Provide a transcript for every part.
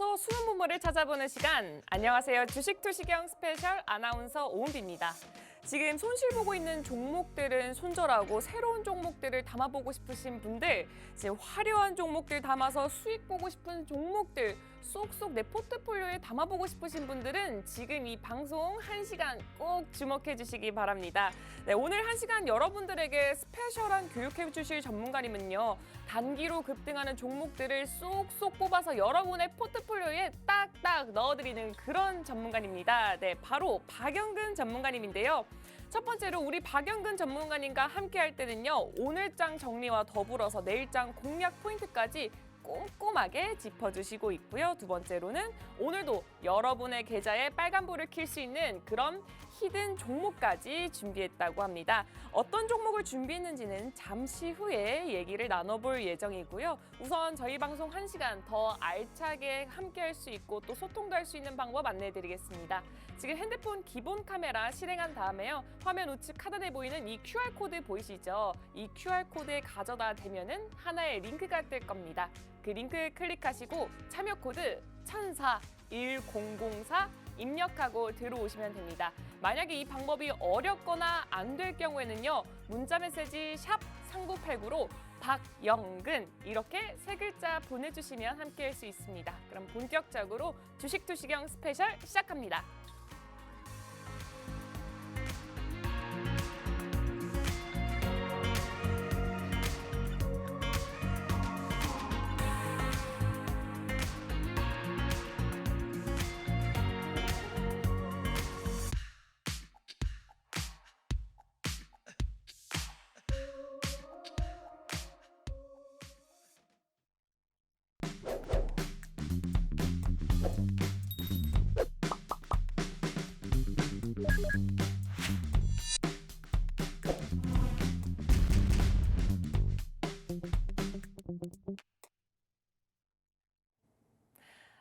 시장에서 숨은 보물을 찾아보는 시간. 안녕하세요. 주식투시경 스페셜 아나운서 오은비입니다. 지금 손실 보고 있는 종목들은 손절하고 새로운 종목들을 담아보고 싶으신 분들, 지금 화려한 종목들 담아서 수익 보고 싶은 종목들 쏙쏙 내 포트폴리오에 담아보고 싶으신 분들은 지금 이 방송 1시간 꼭 주목해 주시기 바랍니다. 네, 오늘 1시간 여러분들에게 스페셜한 교육해 주실 전문가님은요. 단기로 급등하는 종목들을 쏙쏙 뽑아서 여러분의 포트폴리오에 딱딱 넣어드리는 그런 전문가입니다. 네, 바로 박영근 전문가님인데요. 첫 번째로 우리 박영근 전문가님과 함께 할 때는요. 오늘장 정리와 더불어서 내일장 공략 포인트까지 꼼꼼하게 짚어주시고 있고요. 두 번째로는 오늘도 여러분의 계좌에 빨간불을 켤 수 있는 그런 히든 종목까지 준비했다고 합니다. 어떤 종목을 준비했는지는 잠시 후에 얘기를 나눠볼 예정이고요. 우선 저희 방송 1시간 더 알차게 함께할 수 있고 또 소통도 할 수 있는 방법 안내해드리겠습니다. 지금 핸드폰 기본 카메라 실행한 다음에요. 화면 우측 하단에 보이는 이 QR코드 보이시죠? 이 QR코드에 가져다 대면은 하나의 링크가 뜰 겁니다. 그 링크 클릭하시고 참여 코드 1004-1004 입력하고 들어오시면 됩니다. 만약에 이 방법이 어렵거나 안 될 경우에는요. 문자메시지 샵 3989로 박영근 이렇게 3글자 보내주시면 함께할 수 있습니다. 그럼 본격적으로 주식투시경 스페셜 시작합니다.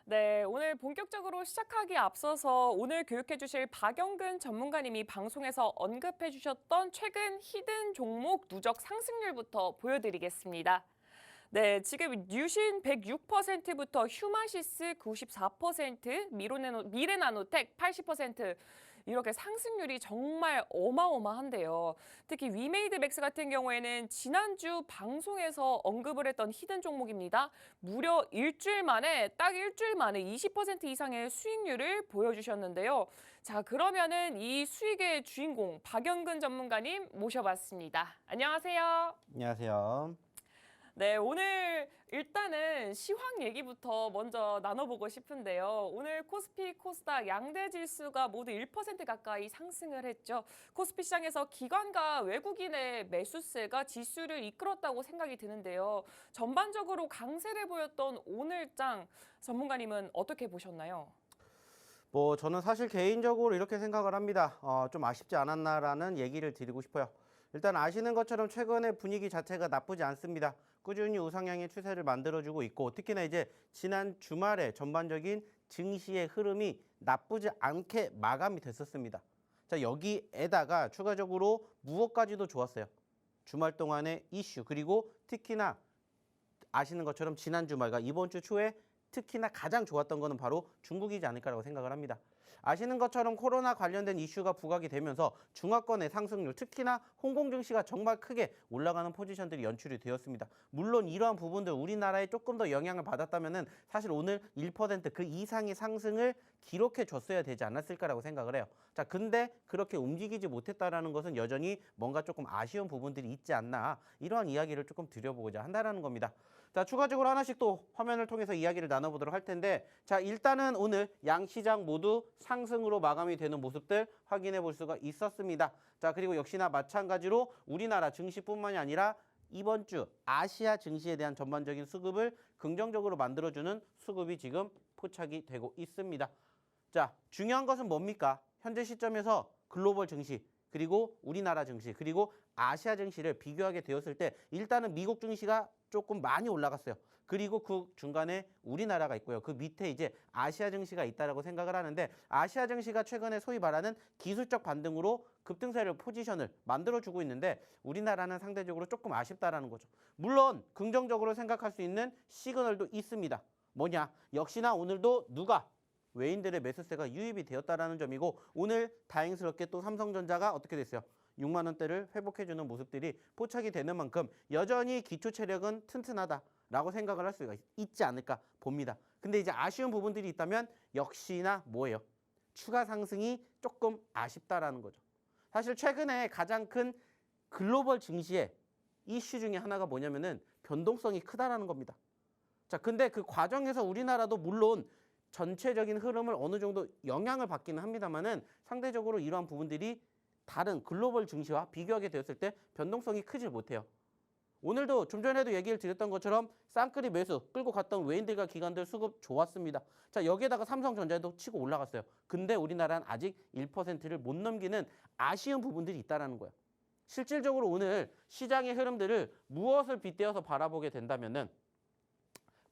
네, 오늘 본격적으로 시작하기에 앞서서 오늘 교육해 주실 박영근 전문가님이 방송에서 언급해 주셨던 최근 히든 종목 누적 상승률부터 보여드리겠습니다. 네, 지금 뉴신 106%부터 휴마시스 94%, 미래나노텍 80%, 이렇게 상승률이 정말 어마어마한데요. 특히 위메이드맥스 같은 경우에는 지난주 방송에서 언급을 했던 히든 종목입니다. 무려 딱 일주일 만에 20% 이상의 수익률을 보여주셨는데요. 자, 그러면은 이 수익의 주인공 박영근 전문가님 모셔봤습니다. 안녕하세요. 안녕하세요. 네, 오늘 일단은 시황 얘기부터 먼저 나눠보고 싶은데요. 오늘 코스피, 코스닥 양대 지수가 모두 1% 가까이 상승을 했죠. 코스피 시장에서 기관과 외국인의 매수세가 지수를 이끌었다고 생각이 드는데요. 전반적으로 강세를 보였던 오늘장 전문가님은 어떻게 보셨나요? 저는 사실 개인적으로 이렇게 생각을 합니다. 좀 아쉽지 않았나라는 얘기를 드리고 싶어요. 일단 아시는 것처럼 최근의 분위기 자체가 나쁘지 않습니다. 꾸준히 우상향의 추세를 만들어주고 있고 특히나 이제 지난 주말에 전반적인 증시의 흐름이 나쁘지 않게 마감이 됐었습니다. 자, 여기에다가 추가적으로 무엇까지도 좋았어요. 주말 동안의 이슈 그리고 특히나 아시는 것처럼 지난 주말과 이번 주 초에 특히나 가장 좋았던 것은 바로 중국이지 않을까라고 생각을 합니다. 아시는 것처럼 코로나 관련된 이슈가 부각이 되면서 중화권의 상승률, 특히나 홍콩 증시가 정말 크게 올라가는 포지션들이 연출이 되었습니다. 물론 이러한 부분들 우리나라에 조금 더 영향을 받았다면은 사실 오늘 1% 그 이상의 상승을 기록해 줬어야 되지 않았을까라고 생각을 해요. 자, 근데 그렇게 움직이지 못했다라는 것은 여전히 뭔가 조금 아쉬운 부분들이 있지 않나 이러한 이야기를 조금 드려보고자 한다라는 겁니다. 자, 추가적으로 하나씩 또 화면을 통해서 이야기를 나눠보도록 할 텐데 자, 일단은 오늘 양시장 모두 상승으로 마감이 되는 모습들 확인해 볼 수가 있었습니다. 자, 그리고 역시나 마찬가지로 우리나라 증시뿐만이 아니라 이번 주 아시아 증시에 대한 전반적인 수급을 긍정적으로 만들어주는 수급이 지금 포착이 되고 있습니다. 자, 중요한 것은 뭡니까? 현재 시점에서 글로벌 증시 그리고 우리나라 증시 그리고 아시아 증시를 비교하게 되었을 때 일단은 미국 증시가 조금 많이 올라갔어요. 그리고 그 중간에 우리나라가 있고요. 그 밑에 이제 아시아 증시가 있다라고 생각을 하는데 아시아 증시가 최근에 소위 말하는 기술적 반등으로 급등세를 포지션을 만들어주고 있는데 우리나라는 상대적으로 조금 아쉽다라는 거죠. 물론 긍정적으로 생각할 수 있는 시그널도 있습니다. 뭐냐? 역시나 오늘도 누가? 외인들의 매수세가 유입이 되었다라는 점이고 오늘 다행스럽게 또 삼성전자가 어떻게 됐어요? 6만 원대를 회복해주는 모습들이 포착이 되는 만큼 여전히 기초 체력은 튼튼하다라고 생각을 할 수가 있지 않을까 봅니다. 근데 이제 아쉬운 부분들이 있다면 역시나 뭐예요? 추가 상승이 조금 아쉽다라는 거죠. 사실 최근에 가장 큰 글로벌 증시의 이슈 중에 하나가 뭐냐면은 변동성이 크다라는 겁니다. 자, 근데 그 과정에서 우리나라도 물론 전체적인 흐름을 어느 정도 영향을 받기는 합니다만은 상대적으로 이러한 부분들이 다른 글로벌 증시와 비교하게 되었을 때 변동성이 크질 못해요. 오늘도 좀 전에도 얘기를 드렸던 것처럼 쌍끌이 매수 끌고 갔던 외인들과 기관들 수급 좋았습니다. 자, 여기에다가 삼성전자도 치고 올라갔어요. 근데 우리나라는 아직 1%를 못 넘기는 아쉬운 부분들이 있다는 거예요. 실질적으로 오늘 시장의 흐름들을 무엇을 빗대어서 바라보게 된다면은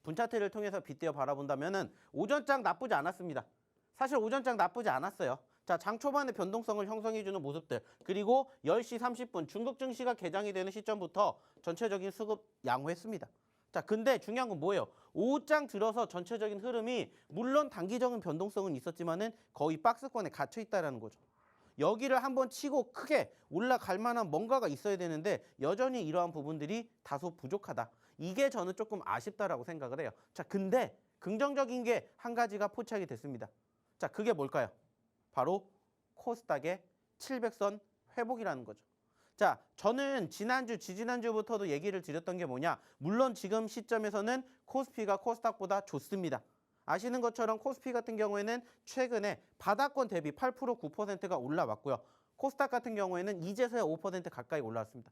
분차트를 통해서 빗대어 바라본다면은 오전장 나쁘지 않았습니다. 사실 오전장 나쁘지 않았어요. 자, 장 초반에 변동성을 형성해주는 모습들 그리고 10시 30분 중국 증시가 개장이 되는 시점부터 전체적인 수급 양호했습니다. 자, 근데 중요한 건 뭐예요? 오후장 들어서 전체적인 흐름이 물론 단기적인 변동성은 있었지만은 거의 박스권에 갇혀 있다라는 거죠. 여기를 한번 치고 크게 올라갈 만한 뭔가가 있어야 되는데 여전히 이러한 부분들이 다소 부족하다. 이게 저는 조금 아쉽다라고 생각을 해요. 자, 근데 긍정적인 게 한 가지가 포착이 됐습니다. 자, 그게 뭘까요? 바로 코스닥의 700선 회복이라는 거죠. 자, 저는 지난주, 지지난주부터도 얘기를 드렸던 게 뭐냐. 물론 지금 시점에서는 코스피가 코스닥보다 좋습니다. 아시는 것처럼 코스피 같은 경우에는 최근에 바닥권 대비 8% 9%가 올라왔고요. 코스닥 같은 경우에는 이제서야 5% 가까이 올라왔습니다.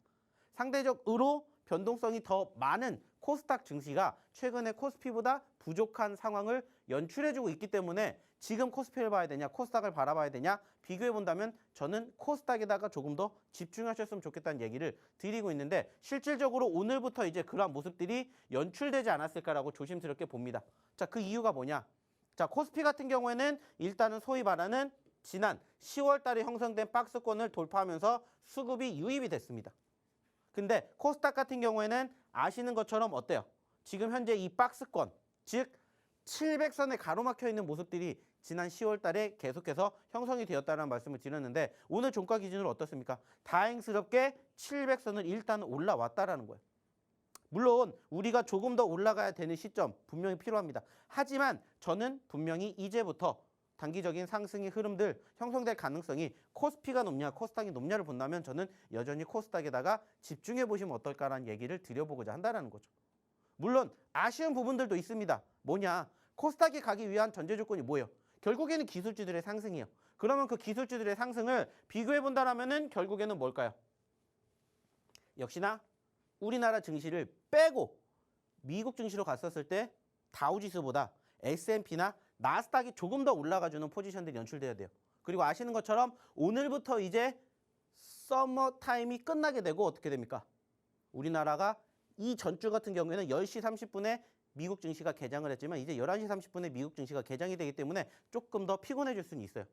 상대적으로 변동성이 더 많은 코스닥 증시가 최근에 코스피보다 부족한 상황을 연출해주고 있기 때문에 지금 코스피를 봐야 되냐, 코스닥을 바라봐야 되냐 비교해 본다면 저는 코스닥에다가 조금 더 집중하셨으면 좋겠다는 얘기를 드리고 있는데 실질적으로 오늘부터 이제 그러한 모습들이 연출되지 않았을까라고 조심스럽게 봅니다. 자, 그 이유가 뭐냐? 자, 코스피 같은 경우에는 일단은 소위 말하는 지난 10월 달에 형성된 박스권을 돌파하면서 수급이 유입이 됐습니다. 근데 코스닥 같은 경우에는 아시는 것처럼 어때요? 지금 현재 이 박스권, 즉 700선에 가로막혀 있는 모습들이 지난 10월 달에 계속해서 형성이 되었다는 말씀을 드렸는데 오늘 종가 기준으로 어떻습니까? 다행스럽게 700선을 일단 올라왔다라는 거예요. 물론 우리가 조금 더 올라가야 되는 시점 분명히 필요합니다. 하지만 저는 분명히 이제부터 단기적인 상승의 흐름들 형성될 가능성이 코스피가 높냐 코스닥이 높냐를 본다면 저는 여전히 코스닥에다가 집중해 보시면 어떨까라는 얘기를 드려보고자 한다는 거죠. 물론 아쉬운 부분들도 있습니다. 뭐냐? 코스닥에 가기 위한 전제 조건이 뭐예요? 결국에는 기술주들의 상승이에요. 그러면 그 기술주들의 상승을 비교해 본다라면은 결국에는 뭘까요? 역시나 우리나라 증시를 빼고 미국 증시로 갔었을 때 다우지수보다 S&P나 나스닥이 조금 더 올라가주는 포지션들이 연출돼야 돼요. 그리고 아시는 것처럼 오늘부터 이제 서머 타임이 끝나게 되고 어떻게 됩니까? 우리나라가 이 전주 같은 경우에는 10시 30분에 미국 증시가 개장을 했지만 이제 11시 30분에 미국 증시가 개장이 되기 때문에 조금 더 피곤해질 수는 있어요.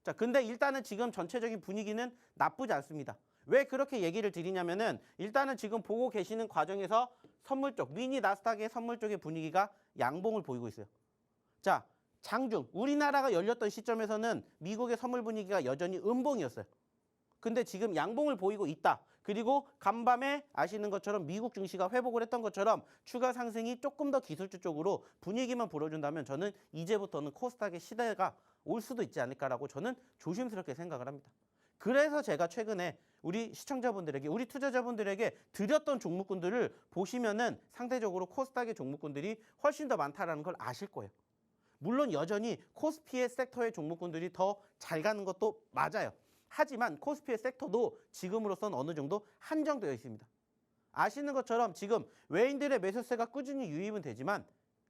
자, 근데 일단은 지금 전체적인 분위기는 나쁘지 않습니다. 왜 그렇게 얘기를 드리냐면은 일단은 지금 보고 계시는 과정에서 선물 쪽, 미니 나스닥의 선물 쪽의 분위기가 양봉을 보이고 있어요. 자, 장중, 우리나라가 열렸던 시점에서는 미국의 선물 분위기가 여전히 음봉이었어요. 근데 지금 양봉을 보이고 있다. 그리고 간밤에 아시는 것처럼 미국 증시가 회복을 했던 것처럼 추가 상승이 조금 더 기술주 쪽으로 분위기만 불어준다면 저는 이제부터는 코스닥의 시대가 올 수도 있지 않을까라고 저는 조심스럽게 생각을 합니다. 그래서 제가 최근에 우리 시청자분들에게, 우리 투자자분들에게 드렸던 종목군들을 보시면은 상대적으로 코스닥의 종목군들이 훨씬 더 많다라는 걸 아실 거예요. 물론 여전히 코스피의 섹터의 종목군들이 더 잘 가는 것도 맞아요. 하지만 코스피의 섹터도 지금으로선 어느 정도 한정되어 있습니다. 아시는 것처럼 지금 외인들의 매수세가 꾸준히 유입은 되지만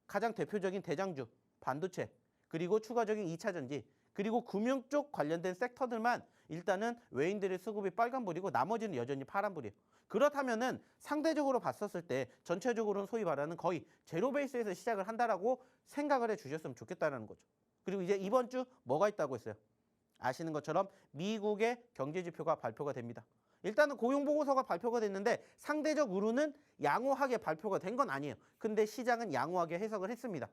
가장 대표적인 대장주, 반도체, 그리고 추가적인 2차전지, 그리고 금융 쪽 관련된 섹터들만 일단은 외인들의 수급이 빨간불이고 나머지는 여전히 파란불이에요. 그렇다면은 상대적으로 봤었을 때 전체적으로는 소위 말하는 거의 제로 베이스에서 시작을 한다라고 생각을 해 주셨으면 좋겠다는 거죠. 그리고 이제 이번 주 뭐가 있다고 했어요? 아시는 것처럼 미국의 경제 지표가 발표가 됩니다. 일단은 고용보고서가 발표가 됐는데 상대적으로는 양호하게 발표가 된 건 아니에요. 근데 시장은 양호하게 해석을 했습니다.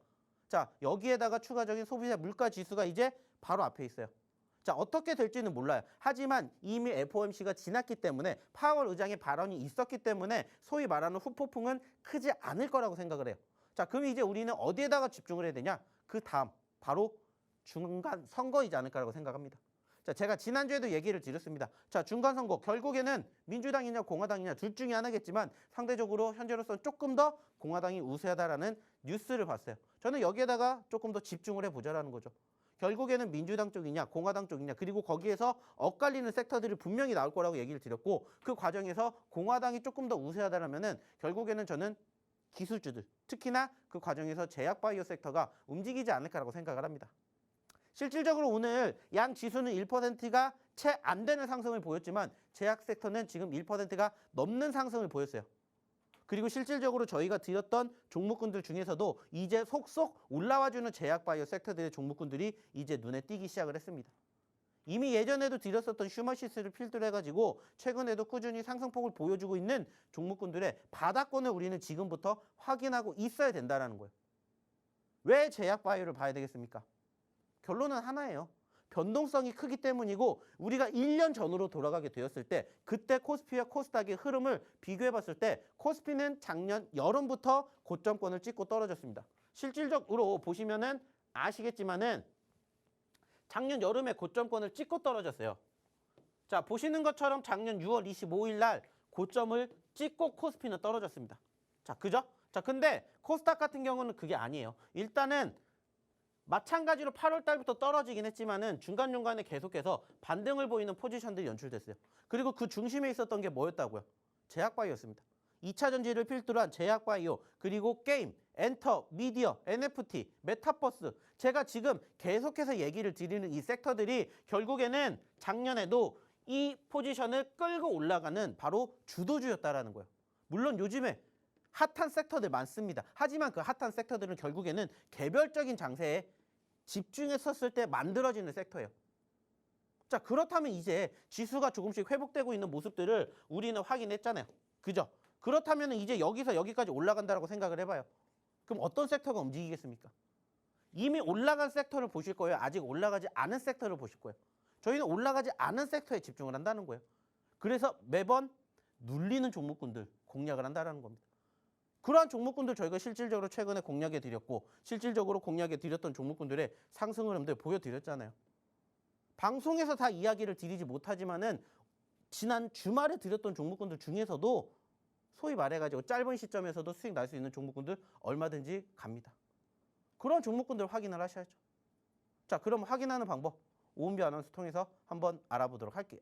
자, 여기에다가 추가적인 소비자 물가 지수가 이제 바로 앞에 있어요. 자, 어떻게 될지는 몰라요. 하지만 이미 FOMC가 지났기 때문에 파월 의장의 발언이 있었기 때문에 소위 말하는 후폭풍은 크지 않을 거라고 생각을 해요. 자, 그럼 이제 우리는 어디에다가 집중을 해야 되냐? 그 다음 바로 중간 선거이지 않을까라고 생각합니다. 자, 제가 지난주에도 얘기를 드렸습니다. 자, 중간 선거 결국에는 민주당이냐 공화당이냐 둘 중에 하나겠지만 상대적으로 현재로서는 조금 더 공화당이 우세하다라는 뉴스를 봤어요. 저는 여기에다가 조금 더 집중을 해보자라는 거죠. 결국에는 민주당 쪽이냐 공화당 쪽이냐 그리고 거기에서 엇갈리는 섹터들이 분명히 나올 거라고 얘기를 드렸고 그 과정에서 공화당이 조금 더 우세하다라면은 결국에는 저는 기술주들 특히나 그 과정에서 제약 바이오 섹터가 움직이지 않을까라고 생각을 합니다. 실질적으로 오늘 양 지수는 1%가 채 안 되는 상승을 보였지만 제약 섹터는 지금 1%가 넘는 상승을 보였어요. 그리고 실질적으로 저희가 드렸던 종목군들 중에서도 이제 속속 올라와주는 제약 바이오 섹터들의 종목군들이 이제 눈에 띄기 시작을 했습니다. 이미 예전에도 드렸었던 휴머시스를 필두로 해가지고 최근에도 꾸준히 상승폭을 보여주고 있는 종목군들의 바닥권을 우리는 지금부터 확인하고 있어야 된다는 거예요. 왜 제약 바이오를 봐야 되겠습니까? 결론은 하나예요. 변동성이 크기 때문이고 우리가 1년 전으로 돌아가게 되었을 때 그때 코스피와 코스닥의 흐름을 비교해 봤을 때 코스피는 작년 여름부터 고점권을 찍고 떨어졌습니다. 실질적으로 보시면은 아시겠지만은 작년 여름에 고점권을 찍고 떨어졌어요. 자, 보시는 것처럼 작년 6월 25일 날 고점을 찍고 코스피는 떨어졌습니다. 자, 그죠? 자, 근데 코스닥 같은 경우는 그게 아니에요. 일단은 마찬가지로 8월 달부터 떨어지긴 했지만은 중간중간에 계속해서 반등을 보이는 포지션들이 연출됐어요. 그리고 그 중심에 있었던 게 뭐였다고요? 제약바이오였습니다. 2차 전지를 필두로 한 제약바이오, 그리고 게임, 엔터, 미디어, NFT, 메타버스. 제가 지금 계속해서 얘기를 드리는 이 섹터들이 결국에는 작년에도 이 포지션을 끌고 올라가는 바로 주도주였다라는 거예요. 물론 요즘에 핫한 섹터들 많습니다. 하지만 그 핫한 섹터들은 결국에는 개별적인 장세에 집중했었을 때 만들어지는 섹터예요. 자, 그렇다면 이제 지수가 조금씩 회복되고 있는 모습들을 우리는 확인했잖아요. 그죠? 그렇다면 이제 여기서 여기까지 올라간다고 생각을 해봐요. 그럼 어떤 섹터가 움직이겠습니까? 이미 올라간 섹터를 보실 거예요? 아직 올라가지 않은 섹터를 보실 거예요? 저희는 올라가지 않은 섹터에 집중을 한다는 거예요. 그래서 매번 눌리는 종목군들 공략을 한다는 겁니다. 그러한 종목군들 저희가 실질적으로 최근에 공략해 드렸고 실질적으로 공략해 드렸던 종목군들의 상승 흐름들 보여드렸잖아요. 방송에서 다 이야기를 드리지 못하지만은 지난 주말에 드렸던 종목군들 중에서도 소위 말해가지고 짧은 시점에서도 수익 날 수 있는 종목군들 얼마든지 갑니다. 그런 종목군들 확인을 하셔야죠. 자, 그럼 확인하는 방법 오은비 아나운서 통해서 한번 알아보도록 할게요.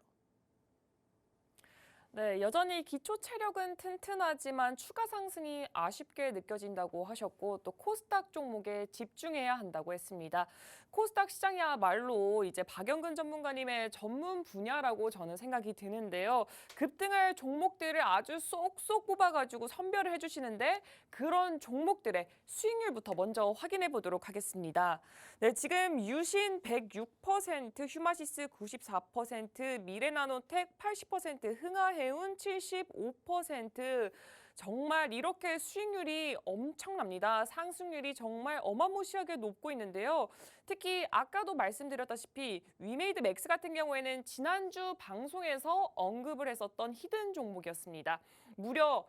네, 여전히 기초 체력은 튼튼하지만 추가 상승이 아쉽게 느껴진다고 하셨고 또 코스닥 종목에 집중해야 한다고 했습니다. 코스닥 시장이야말로 이제 박영근 전문가님의 전문 분야라고 저는 생각이 드는데요. 급등할 종목들을 아주 쏙쏙 뽑아가지고 선별을 해주시는데 그런 종목들의 수익률부터 먼저 확인해 보도록 하겠습니다. 네, 지금 유신 106%, 휴마시스 94%, 미래나노텍 80%, 흥하해운 75%. 정말 이렇게 수익률이 엄청납니다. 상승률이 정말 어마무시하게 높고 있는데요. 특히 아까도 말씀드렸다시피 위메이드 맥스 같은 경우에는 지난주 방송에서 언급을 했었던 히든 종목이었습니다. 무려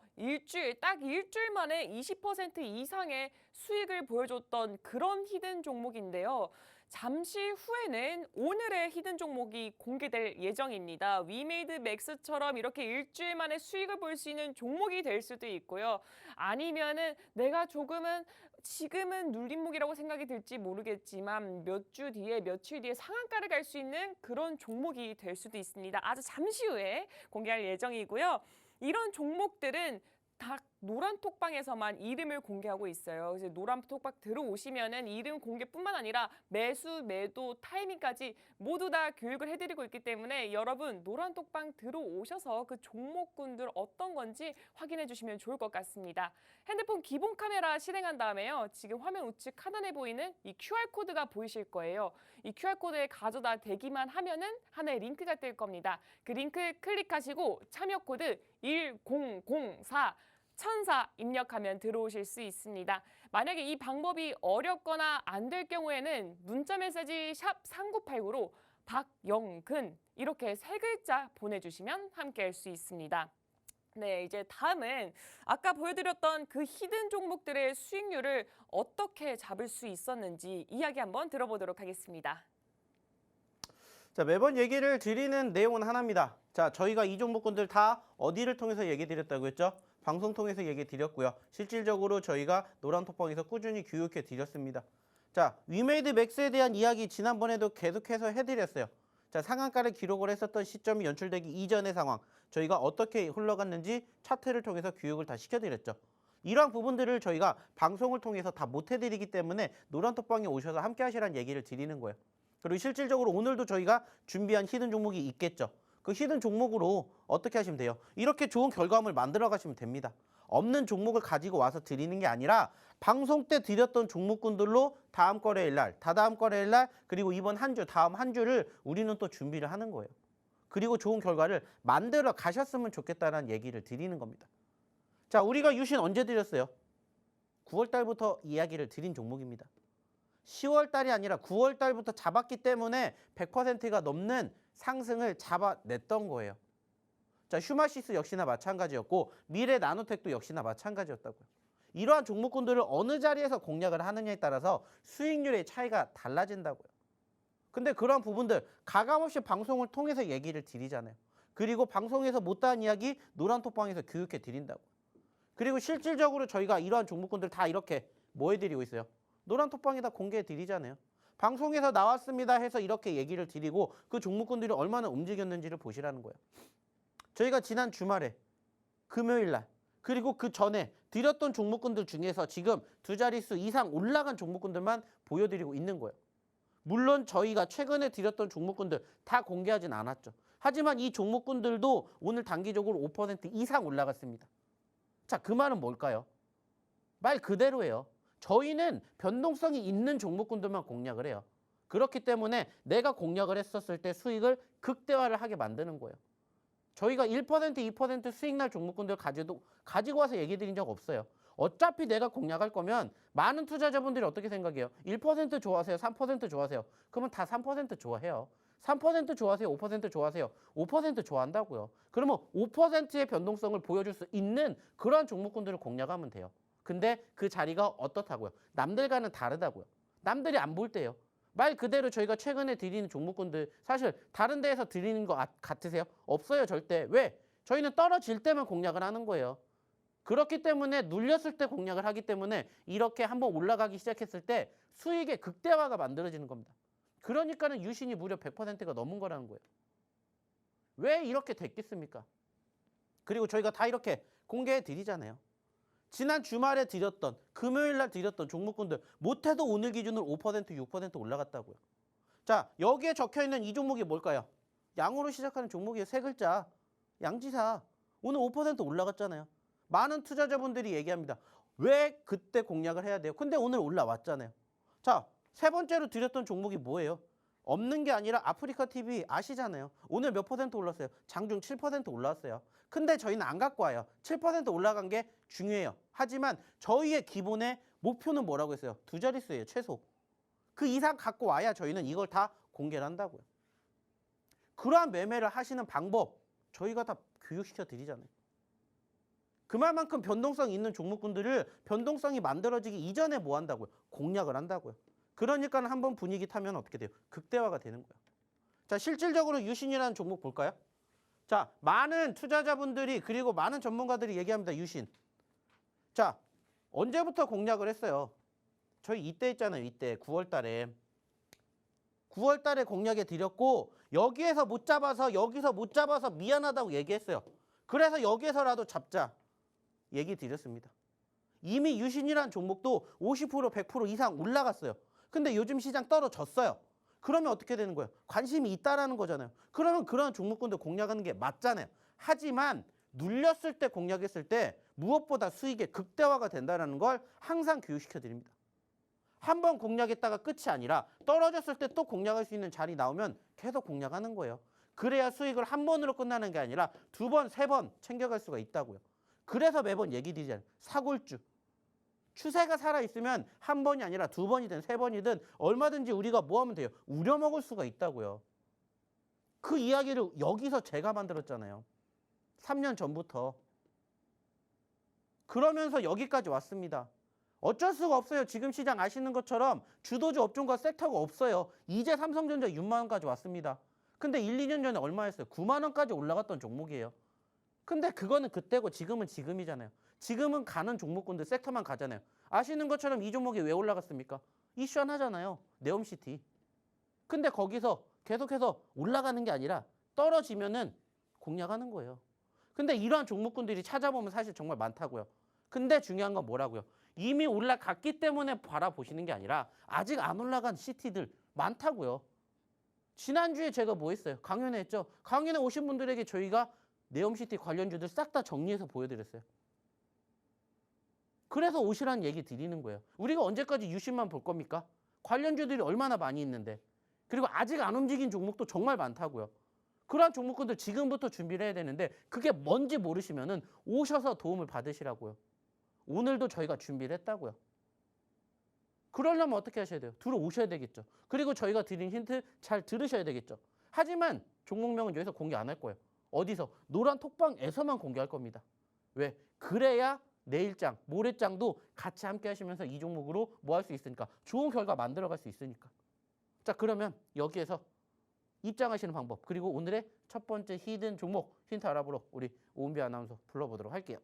딱 일주일 만에 20% 이상의 수익을 보여줬던 그런 히든 종목인데요. 잠시 후에는 오늘의 히든 종목이 공개될 예정입니다. 위메이드 맥스처럼 이렇게 일주일 만에 수익을 볼 수 있는 종목이 될 수도 있고요. 아니면은 내가 조금은 지금은 눌림목이라고 생각이 들지 모르겠지만 몇 주 뒤에 며칠 뒤에 상한가를 갈 수 있는 그런 종목이 될 수도 있습니다. 아주 잠시 후에 공개할 예정이고요. 이런 종목들은 다 노란톡방에서만 이름을 공개하고 있어요. 그래서 노란톡방 들어오시면은 이름 공개뿐만 아니라 매수, 매도, 타이밍까지 모두 다 교육을 해드리고 있기 때문에 여러분 노란톡방 들어오셔서 그 종목군들 어떤 건지 확인해 주시면 좋을 것 같습니다. 핸드폰 기본 카메라 실행한 다음에요. 지금 화면 우측 하단에 보이는 이 QR코드가 보이실 거예요. 이 QR코드에 가져다 대기만 하면은 하나의 링크가 뜰 겁니다. 그 링크 클릭하시고 참여 코드 1004 1004 입력하면 들어오실 수 있습니다. 만약에 이 방법이 어렵거나 안 될 경우에는 문자 메시지 샵 3989로 박영근 이렇게 3글자 보내주시면 함께 할 수 있습니다. 네, 이제 다음은 아까 보여드렸던 그 히든 종목들의 수익률을 어떻게 잡을 수 있었는지 이야기 한번 들어보도록 하겠습니다. 자, 매번 얘기를 드리는 내용은 하나입니다. 자, 저희가 이 종목군들 다 어디를 통해서 얘기 드렸다고 했죠? 방송 통해서 얘기 드렸고요. 실질적으로 저희가 노란톡방에서 꾸준히 교육해 드렸습니다. 자, 위메이드 맥스에 대한 이야기 지난번에도 계속해서 해드렸어요. 자, 상한가를 기록을 했었던 시점이 연출되기 이전의 상황, 저희가 어떻게 흘러갔는지 차트를 통해서 교육을 다 시켜드렸죠. 이러한 부분들을 저희가 방송을 통해서 다 못 해드리기 때문에 노란톡방에 오셔서 함께 하시라는 얘기를 드리는 거예요. 그리고 실질적으로 오늘도 저희가 준비한 히든 종목이 있겠죠. 그 히든 종목으로 어떻게 하시면 돼요? 이렇게 좋은 결과물을 만들어 가시면 됩니다. 없는 종목을 가지고 와서 드리는 게 아니라 방송 때 드렸던 종목군들로 다음 거래일 날, 다다음 거래일 날, 그리고 이번 한 주, 다음 한 주를 우리는 또 준비를 하는 거예요. 그리고 좋은 결과를 만들어 가셨으면 좋겠다는 얘기를 드리는 겁니다. 자, 우리가 유신 언제 드렸어요? 9월 달부터 이야기를 드린 종목입니다. 10월 달이 아니라 9월 달부터 잡았기 때문에 100%가 넘는 상승을 잡아냈던 거예요. 자, 휴마시스 역시나 마찬가지였고 미래 나노텍도 역시나 마찬가지였다고요. 이러한 종목군들을 어느 자리에서 공략을 하느냐에 따라서 수익률의 차이가 달라진다고요. 근데 그런 부분들 가감없이 방송을 통해서 얘기를 드리잖아요. 그리고 방송에서 못다한 이야기 노란톡방에서 교육해 드린다고. 그리고 실질적으로 저희가 이러한 종목군들 다 이렇게 뭐 해드리고 있어요? 노란톡방에다 공개해 드리잖아요. 방송에서 나왔습니다 해서 이렇게 얘기를 드리고 그 종목군들이 얼마나 움직였는지를 보시라는 거예요. 저희가 지난 주말에 금요일 날 그리고 그 전에 드렸던 종목군들 중에서 지금 2자릿수 이상 올라간 종목군들만 보여드리고 있는 거예요. 물론 저희가 최근에 드렸던 종목군들 다 공개하진 않았죠. 하지만 이 종목군들도 오늘 단기적으로 5% 이상 올라갔습니다. 자, 그 말은 뭘까요? 말 그대로예요. 저희는 변동성이 있는 종목군들만 공략을 해요. 그렇기 때문에 내가 공략을 했었을 때 수익을 극대화를 하게 만드는 거예요. 저희가 1%, 2% 수익 날 종목군들 가지고 와서 얘기 드린 적 없어요. 어차피 내가 공략할 거면 많은 투자자분들이 어떻게 생각해요? 1% 좋아하세요? 3% 좋아하세요? 그러면 다 3% 좋아해요. 3% 좋아하세요? 5% 좋아하세요? 5% 좋아한다고요. 그러면 5%의 변동성을 보여줄 수 있는 그러한 종목군들을 공략하면 돼요. 근데 그 자리가 어떻다고요? 남들과는 다르다고요. 남들이 안 볼 때요. 말 그대로 저희가 최근에 드리는 종목군들 사실 다른 데에서 드리는 거 같으세요? 없어요, 절대. 왜? 저희는 떨어질 때만 공략을 하는 거예요. 그렇기 때문에 눌렸을 때 공략을 하기 때문에 이렇게 한번 올라가기 시작했을 때 수익의 극대화가 만들어지는 겁니다. 그러니까는 유신이 무려 100%가 넘은 거라는 거예요. 왜 이렇게 됐겠습니까? 그리고 저희가 다 이렇게 공개해 드리잖아요. 지난 주말에 드렸던 금요일 날 드렸던 종목군들 못해도 오늘 기준으로 5% 6% 올라갔다고요. 자, 여기에 적혀있는 이 종목이 뭘까요? 양으로 시작하는 종목이에요. 3글자. 양지사. 오늘 5% 올라갔잖아요. 많은 투자자분들이 얘기합니다. 왜 그때 공략을 해야 돼요? 근데 오늘 올라왔잖아요. 자, 세 번째로 드렸던 종목이 뭐예요? 없는 게 아니라 아프리카 TV 아시잖아요. 오늘 몇 % 올랐어요? 장중 7% 올랐어요. 근데 저희는 안 갖고 와요. 7% 올라간 게 중요해요. 하지만 저희의 기본의 목표는 뭐라고 했어요? 2자릿수예요, 최소. 그 이상 갖고 와야 저희는 이걸 다 공개를 한다고요. 그러한 매매를 하시는 방법 저희가 다 교육시켜 드리잖아요. 그 말만큼 변동성 있는 종목군들을 변동성이 만들어지기 이전에 뭐 한다고요? 공략을 한다고요. 그러니까 한번 분위기 타면 어떻게 돼요? 극대화가 되는 거예요. 자, 실질적으로 유신이라는 종목 볼까요? 자, 많은 투자자분들이 그리고 많은 전문가들이 얘기합니다. 유신. 자, 언제부터 공략을 했어요? 저희 이때 했잖아요. 이때 9월 달에. 9월 달에 공략해 드렸고 여기에서 못 잡아서 미안하다고 얘기했어요. 그래서 여기에서라도 잡자. 얘기 드렸습니다. 이미 유신이라는 종목도 50% 100% 이상 올라갔어요. 근데 요즘 시장 떨어졌어요. 그러면 어떻게 되는 거예요? 관심이 있다라는 거잖아요. 그러면 그런 종목군들 공략하는 게 맞잖아요. 하지만 눌렸을 때 공략했을 때 무엇보다 수익의 극대화가 된다는 걸 항상 교육시켜 드립니다. 한 번 공략했다가 끝이 아니라 떨어졌을 때 또 공략할 수 있는 자리 나오면 계속 공략하는 거예요. 그래야 수익을 한 번으로 끝나는 게 아니라 두 번, 세 번 챙겨갈 수가 있다고요. 그래서 매번 얘기 드리잖아요. 사골주. 추세가 살아있으면 한 번이 아니라 두 번이든 세 번이든 얼마든지 우리가 뭐 하면 돼요? 우려먹을 수가 있다고요. 그 이야기를 여기서 제가 만들었잖아요. 3년 전부터. 그러면서 여기까지 왔습니다. 어쩔 수가 없어요. 지금 시장 아시는 것처럼 주도주 업종과 섹터가 없어요. 이제 삼성전자 6만 원까지 왔습니다. 근데 1, 2년 전에 얼마였어요? 9만 원까지 올라갔던 종목이에요. 근데 그거는 그때고 지금은 지금이잖아요. 지금은 가는 종목군들 섹터만 가잖아요. 아시는 것처럼 이 종목이 왜 올라갔습니까? 이슈 안 하잖아요. 네옴시티. 근데 거기서 계속해서 올라가는 게 아니라 떨어지면은 공략하는 거예요. 근데 이러한 종목군들이 찾아보면 사실 정말 많다고요. 근데 중요한 건 뭐라고요? 이미 올라갔기 때문에 바라보시는 게 아니라 아직 안 올라간 시티들 많다고요. 지난주에 제가 뭐 했어요? 강연회 했죠? 강연회 오신 분들에게 저희가 네옴시티 관련주들 싹 다 정리해서 보여드렸어요. 그래서 오시라는 얘기 드리는 거예요. 우리가 언제까지 유심만 볼 겁니까? 관련주들이 얼마나 많이 있는데. 그리고 아직 안 움직인 종목도 정말 많다고요. 그러한 종목군들 지금부터 준비를 해야 되는데 그게 뭔지 모르시면은 오셔서 도움을 받으시라고요. 오늘도 저희가 준비를 했다고요. 그러려면 어떻게 하셔야 돼요? 들어오셔야 되겠죠. 그리고 저희가 드린 힌트 잘 들으셔야 되겠죠. 하지만 종목명은 여기서 공개 안 할 거예요. 어디서? 노란 톡방에서만 공개할 겁니다. 왜? 그래야 내일장, 모레장도 같이 함께 하시면서 이 종목으로 뭐 할 수 있으니까 좋은 결과 만들어갈 수 있으니까. 자, 그러면 여기에서 입장하시는 방법 그리고 오늘의 첫 번째 히든 종목 힌트 알아보러 우리 오은비 아나운서 불러보도록 할게요.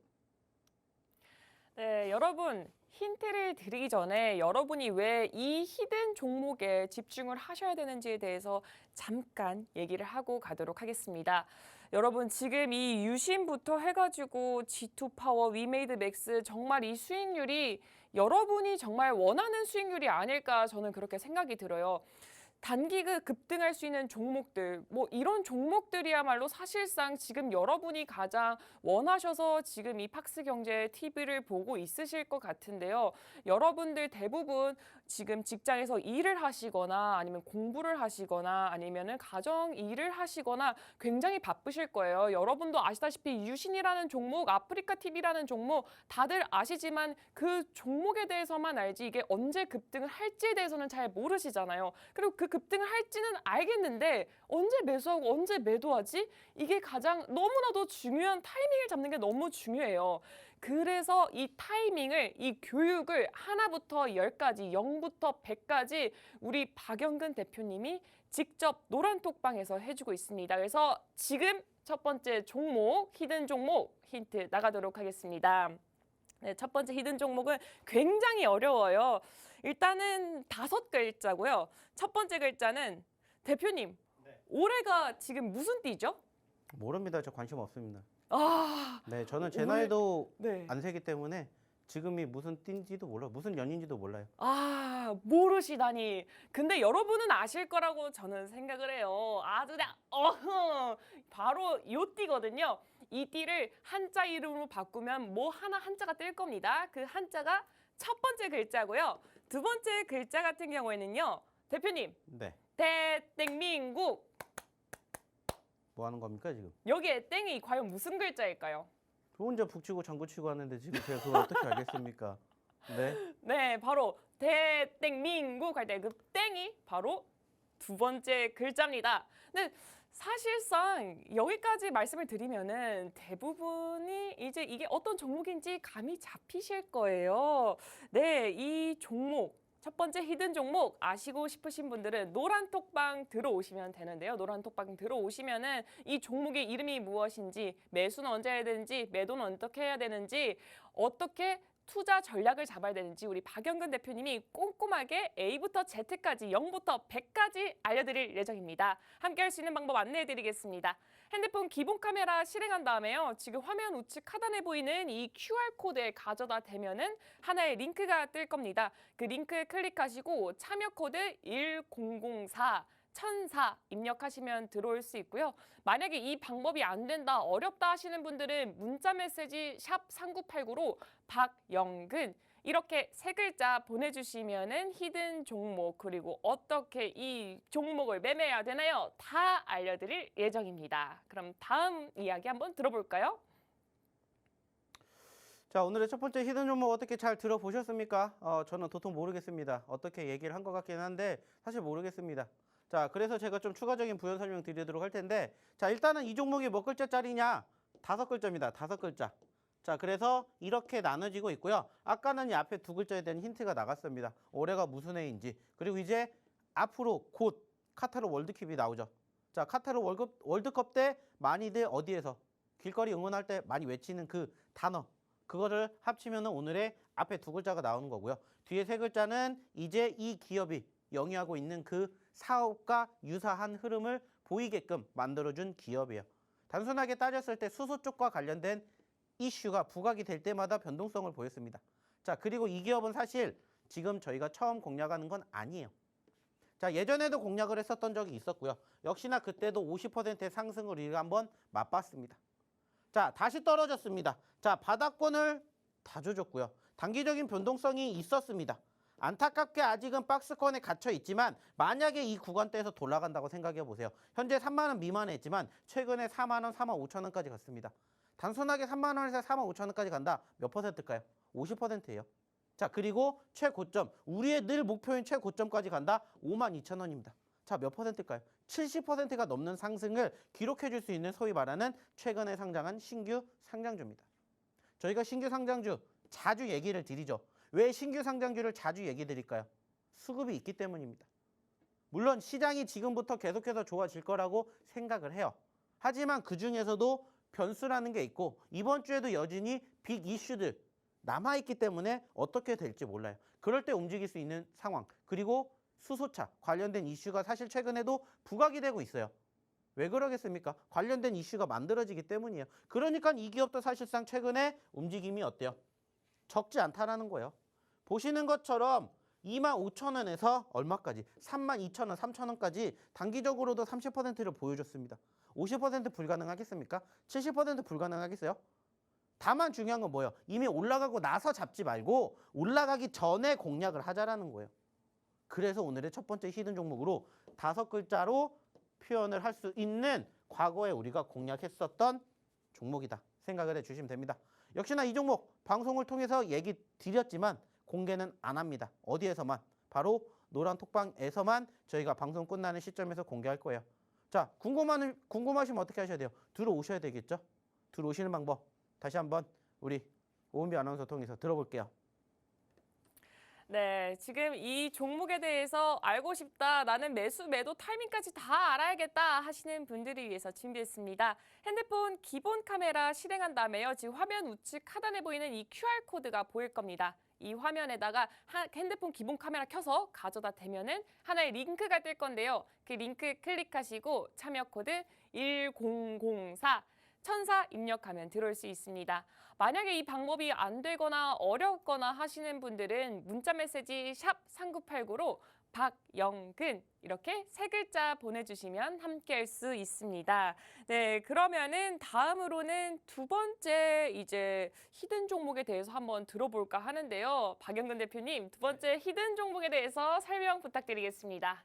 네, 여러분 힌트를 드리기 전에 여러분이 왜 이 히든 종목에 집중을 하셔야 되는지에 대해서 잠깐 얘기를 하고 가도록 하겠습니다. 여러분 지금 이 유심부터 해가지고 G2 파워, 위메이드 맥스 정말 이 수익률이 여러분이 정말 원하는 수익률이 아닐까 저는 그렇게 생각이 들어요. 단기가 급등할 수 있는 종목들, 뭐 이런 종목들이야말로 사실상 지금 여러분이 가장 원하셔서 지금 이 팍스경제 TV를 보고 있으실 것 같은데요. 여러분들 대부분 지금 직장에서 일을 하시거나 아니면 공부를 하시거나 아니면은 가정 일을 하시거나 굉장히 바쁘실 거예요. 여러분도 아시다시피 유신이라는 종목, 아프리카 TV라는 종목 다들 아시지만 그 종목에 대해서만 알지 이게 언제 급등을 할지에 대해서는 잘 모르시잖아요. 그리고 그 급등을 할지는 알겠는데 언제 매수하고 언제 매도하지? 이게 가장 너무나도 중요한 타이밍을 잡는 게 너무 중요해요. 그래서 이 타이밍을, 이 교육을 하나부터 10까지, 0부터 100까지 우리 박영근 대표님이 직접 노란톡방에서 해주고 있습니다. 그래서 지금 첫 번째 종목, 히든 종목 힌트 나가도록 하겠습니다. 네, 첫 번째 히든 종목은 굉장히 어려워요. 일단은 5글자고요. 첫 번째 글자는 대표님, 네. 올해가 지금 무슨 띠죠? 모릅니다. 저 관심 없습니다. 아, 네, 저는 제 나이도 네. 안 세기 때문에 지금이 무슨 띠인지도 몰라요. 무슨 년인지도 몰라요. 아, 모르시다니. 근데 여러분은 아실 거라고 저는 생각을 해요. 아주 그냥 바로 요 띠거든요. 이 띠를 한자 이름으로 바꾸면 뭐 하나 한자가 뜰 겁니다. 그 한자가 첫 번째 글자고요. 두 번째 글자 같은 경우에는요. 대표님, 네. 대땡민국. 뭐 하는 겁니까 지금? 여기에 땡이 과연 무슨 글자일까요? 저 혼자 북치고 장구치고 하는데 지금 제가 그걸 어떻게 알겠습니까? 네. 네, 바로 대땡민국 할 때 그 땡이 바로 두 번째 글자입니다. 근데 사실상 여기까지 말씀을 드리면은 대부분이 이제 이게 어떤 종목인지 감이 잡히실 거예요. 네, 이 종목 첫 번째 히든 종목 아시고 싶으신 분들은 노란톡방 들어오시면 되는데요. 노란톡방 들어오시면은 이 종목의 이름이 무엇인지, 매수는 언제 해야 되는지, 매도는 어떻게 해야 되는지, 어떻게 투자 전략을 잡아야 되는지 우리 박영근 대표님이 꼼꼼하게 A부터 Z까지 0부터 100까지 알려드릴 예정입니다. 함께 할 수 있는 방법 안내해드리겠습니다. 핸드폰 기본 카메라 실행한 다음에요. 지금 화면 우측 하단에 보이는 이 QR코드에 가져다 대면은 하나의 링크가 뜰 겁니다. 그 링크 클릭하시고 참여 코드 1004 1004 입력하시면 들어올 수 있고요. 만약에 이 방법이 안 된다, 어렵다 하시는 분들은 문자 메시지 샵 3989로 박영근 이렇게 세 글자 보내주시면은 히든 종목 그리고 어떻게 이 종목을 매매해야 되나요? 다 알려드릴 예정입니다. 그럼 다음 이야기 한번 들어볼까요? 자, 오늘의 첫 번째 히든 종목 어떻게 잘 들어보셨습니까? 저는 도통 모르겠습니다. 어떻게 얘기를 한 것 같긴 한데 사실 모르겠습니다. 자, 그래서 제가 좀 추가적인 부연 설명 드리도록 할 텐데, 자, 일단은 이 종목이 몇 글자짜리냐? 5글자입니다. 5글자. 자, 그래서 이렇게 나눠지고 있고요. 아까는 이 앞에 2글자에 대한 힌트가 나갔습니다. 올해가 무슨 해인지. 그리고 이제 앞으로 곧 카타르 월드컵이 나오죠. 자, 카타르 월드컵 때 많이들 어디에서 길거리 응원할 때 많이 외치는 그 단어. 그거를 합치면 오늘의 앞에 2글자가 나오는 거고요. 뒤에 3글자는 이제 이 기업이 영위하고 있는 그 사업과 유사한 흐름을 보이게끔 만들어준 기업이에요. 단순하게 따졌을 때 수소 쪽과 관련된 이슈가 부각이 될 때마다 변동성을 보였습니다. 자, 그리고 이 기업은 사실 지금 저희가 처음 공략하는 건 아니에요. 자, 예전에도 공략을 했었던 적이 있었고요. 역시나 그때도 50%의 상승을 우리가 한번 맛봤습니다. 자, 다시 떨어졌습니다. 자, 바닥권을 다 조졌고요. 단기적인 변동성이 있었습니다. 안타깝게 아직은 박스권에 갇혀 있지만 만약에 이 구간대에서 돌아간다고 생각해 보세요. 현재 3만 원 미만에 있지만 최근에 4만 원, 4만 5천 원까지 갔습니다. 단순하게 3만 원에서 4만 5천 원까지 간다. 몇 퍼센트일까요? 50%예요. 자, 그리고 최고점, 우리의 늘 목표인 최고점까지 간다. 5만 2천 원입니다. 자, 몇 퍼센트일까요? 70%가 넘는 상승을 기록해 줄 수 있는 소위 말하는 최근에 상장한 신규 상장주입니다. 저희가 신규 상장주 자주 얘기를 드리죠. 왜 신규 상장주를 자주 얘기 드릴까요? 수급이 있기 때문입니다. 물론 시장이 지금부터 계속해서 좋아질 거라고 생각을 해요. 하지만 그중에서도 변수라는 게 있고 이번 주에도 여전히 빅 이슈들 남아있기 때문에 어떻게 될지 몰라요. 그럴 때 움직일 수 있는 상황. 그리고 수소차 관련된 이슈가 사실 최근에도 부각이 되고 있어요. 왜 그러겠습니까? 관련된 이슈가 만들어지기 때문이에요. 그러니까 이 기업도 사실상 최근에 움직임이 어때요? 적지 않다라는 거예요. 보시는 것처럼 2만 5천 원에서 얼마까지? 3만 2천 원, 3천 원까지 단기적으로도 30%를 보여줬습니다. 50% 불가능하겠습니까? 70% 불가능하겠어요? 다만 중요한 건 뭐예요? 이미 올라가고 나서 잡지 말고 올라가기 전에 공략을 하자라는 거예요. 그래서 오늘의 첫 번째 히든 종목으로 5글자로 표현을 할 수 있는 과거에 우리가 공략했었던 종목이다 생각을 해주시면 됩니다. 역시나 이 종목 방송을 통해서 얘기 드렸지만 공개는 안 합니다. 어디에서만? 바로 노란 톡방에서만 저희가 방송 끝나는 시점에서 공개할 거예요. 자, 궁금하시면 어떻게 하셔야 돼요? 들어오셔야 되겠죠? 들어오시는 방법 다시 한번 우리 오은비 아나운서 통해서 들어볼게요. 네, 지금 이 종목에 대해서 알고 싶다, 나는 매수, 매도 타이밍까지 다 알아야겠다 하시는 분들을 위해서 준비했습니다. 핸드폰 기본 카메라 실행한 다음에요. 지금 화면 우측 하단에 보이는 이 QR코드가 보일 겁니다. 이 화면에다가 핸드폰 기본 카메라 켜서 가져다 대면은 하나의 링크가 뜰 건데요. 그 링크 클릭하시고 참여 코드 1004 1004 입력하면 들어올 수 있습니다. 만약에 이 방법이 안 되거나 어렵거나 하시는 분들은 문자 메시지 샵 3989로 박영근 이렇게 3글자 보내주시면 함께 할 수 있습니다. 네, 그러면은 다음으로는 두 번째 이제 히든 종목에 대해서 한번 들어볼까 하는데요. 박영근 대표님, 두 번째 히든 종목에 대해서 설명 부탁드리겠습니다.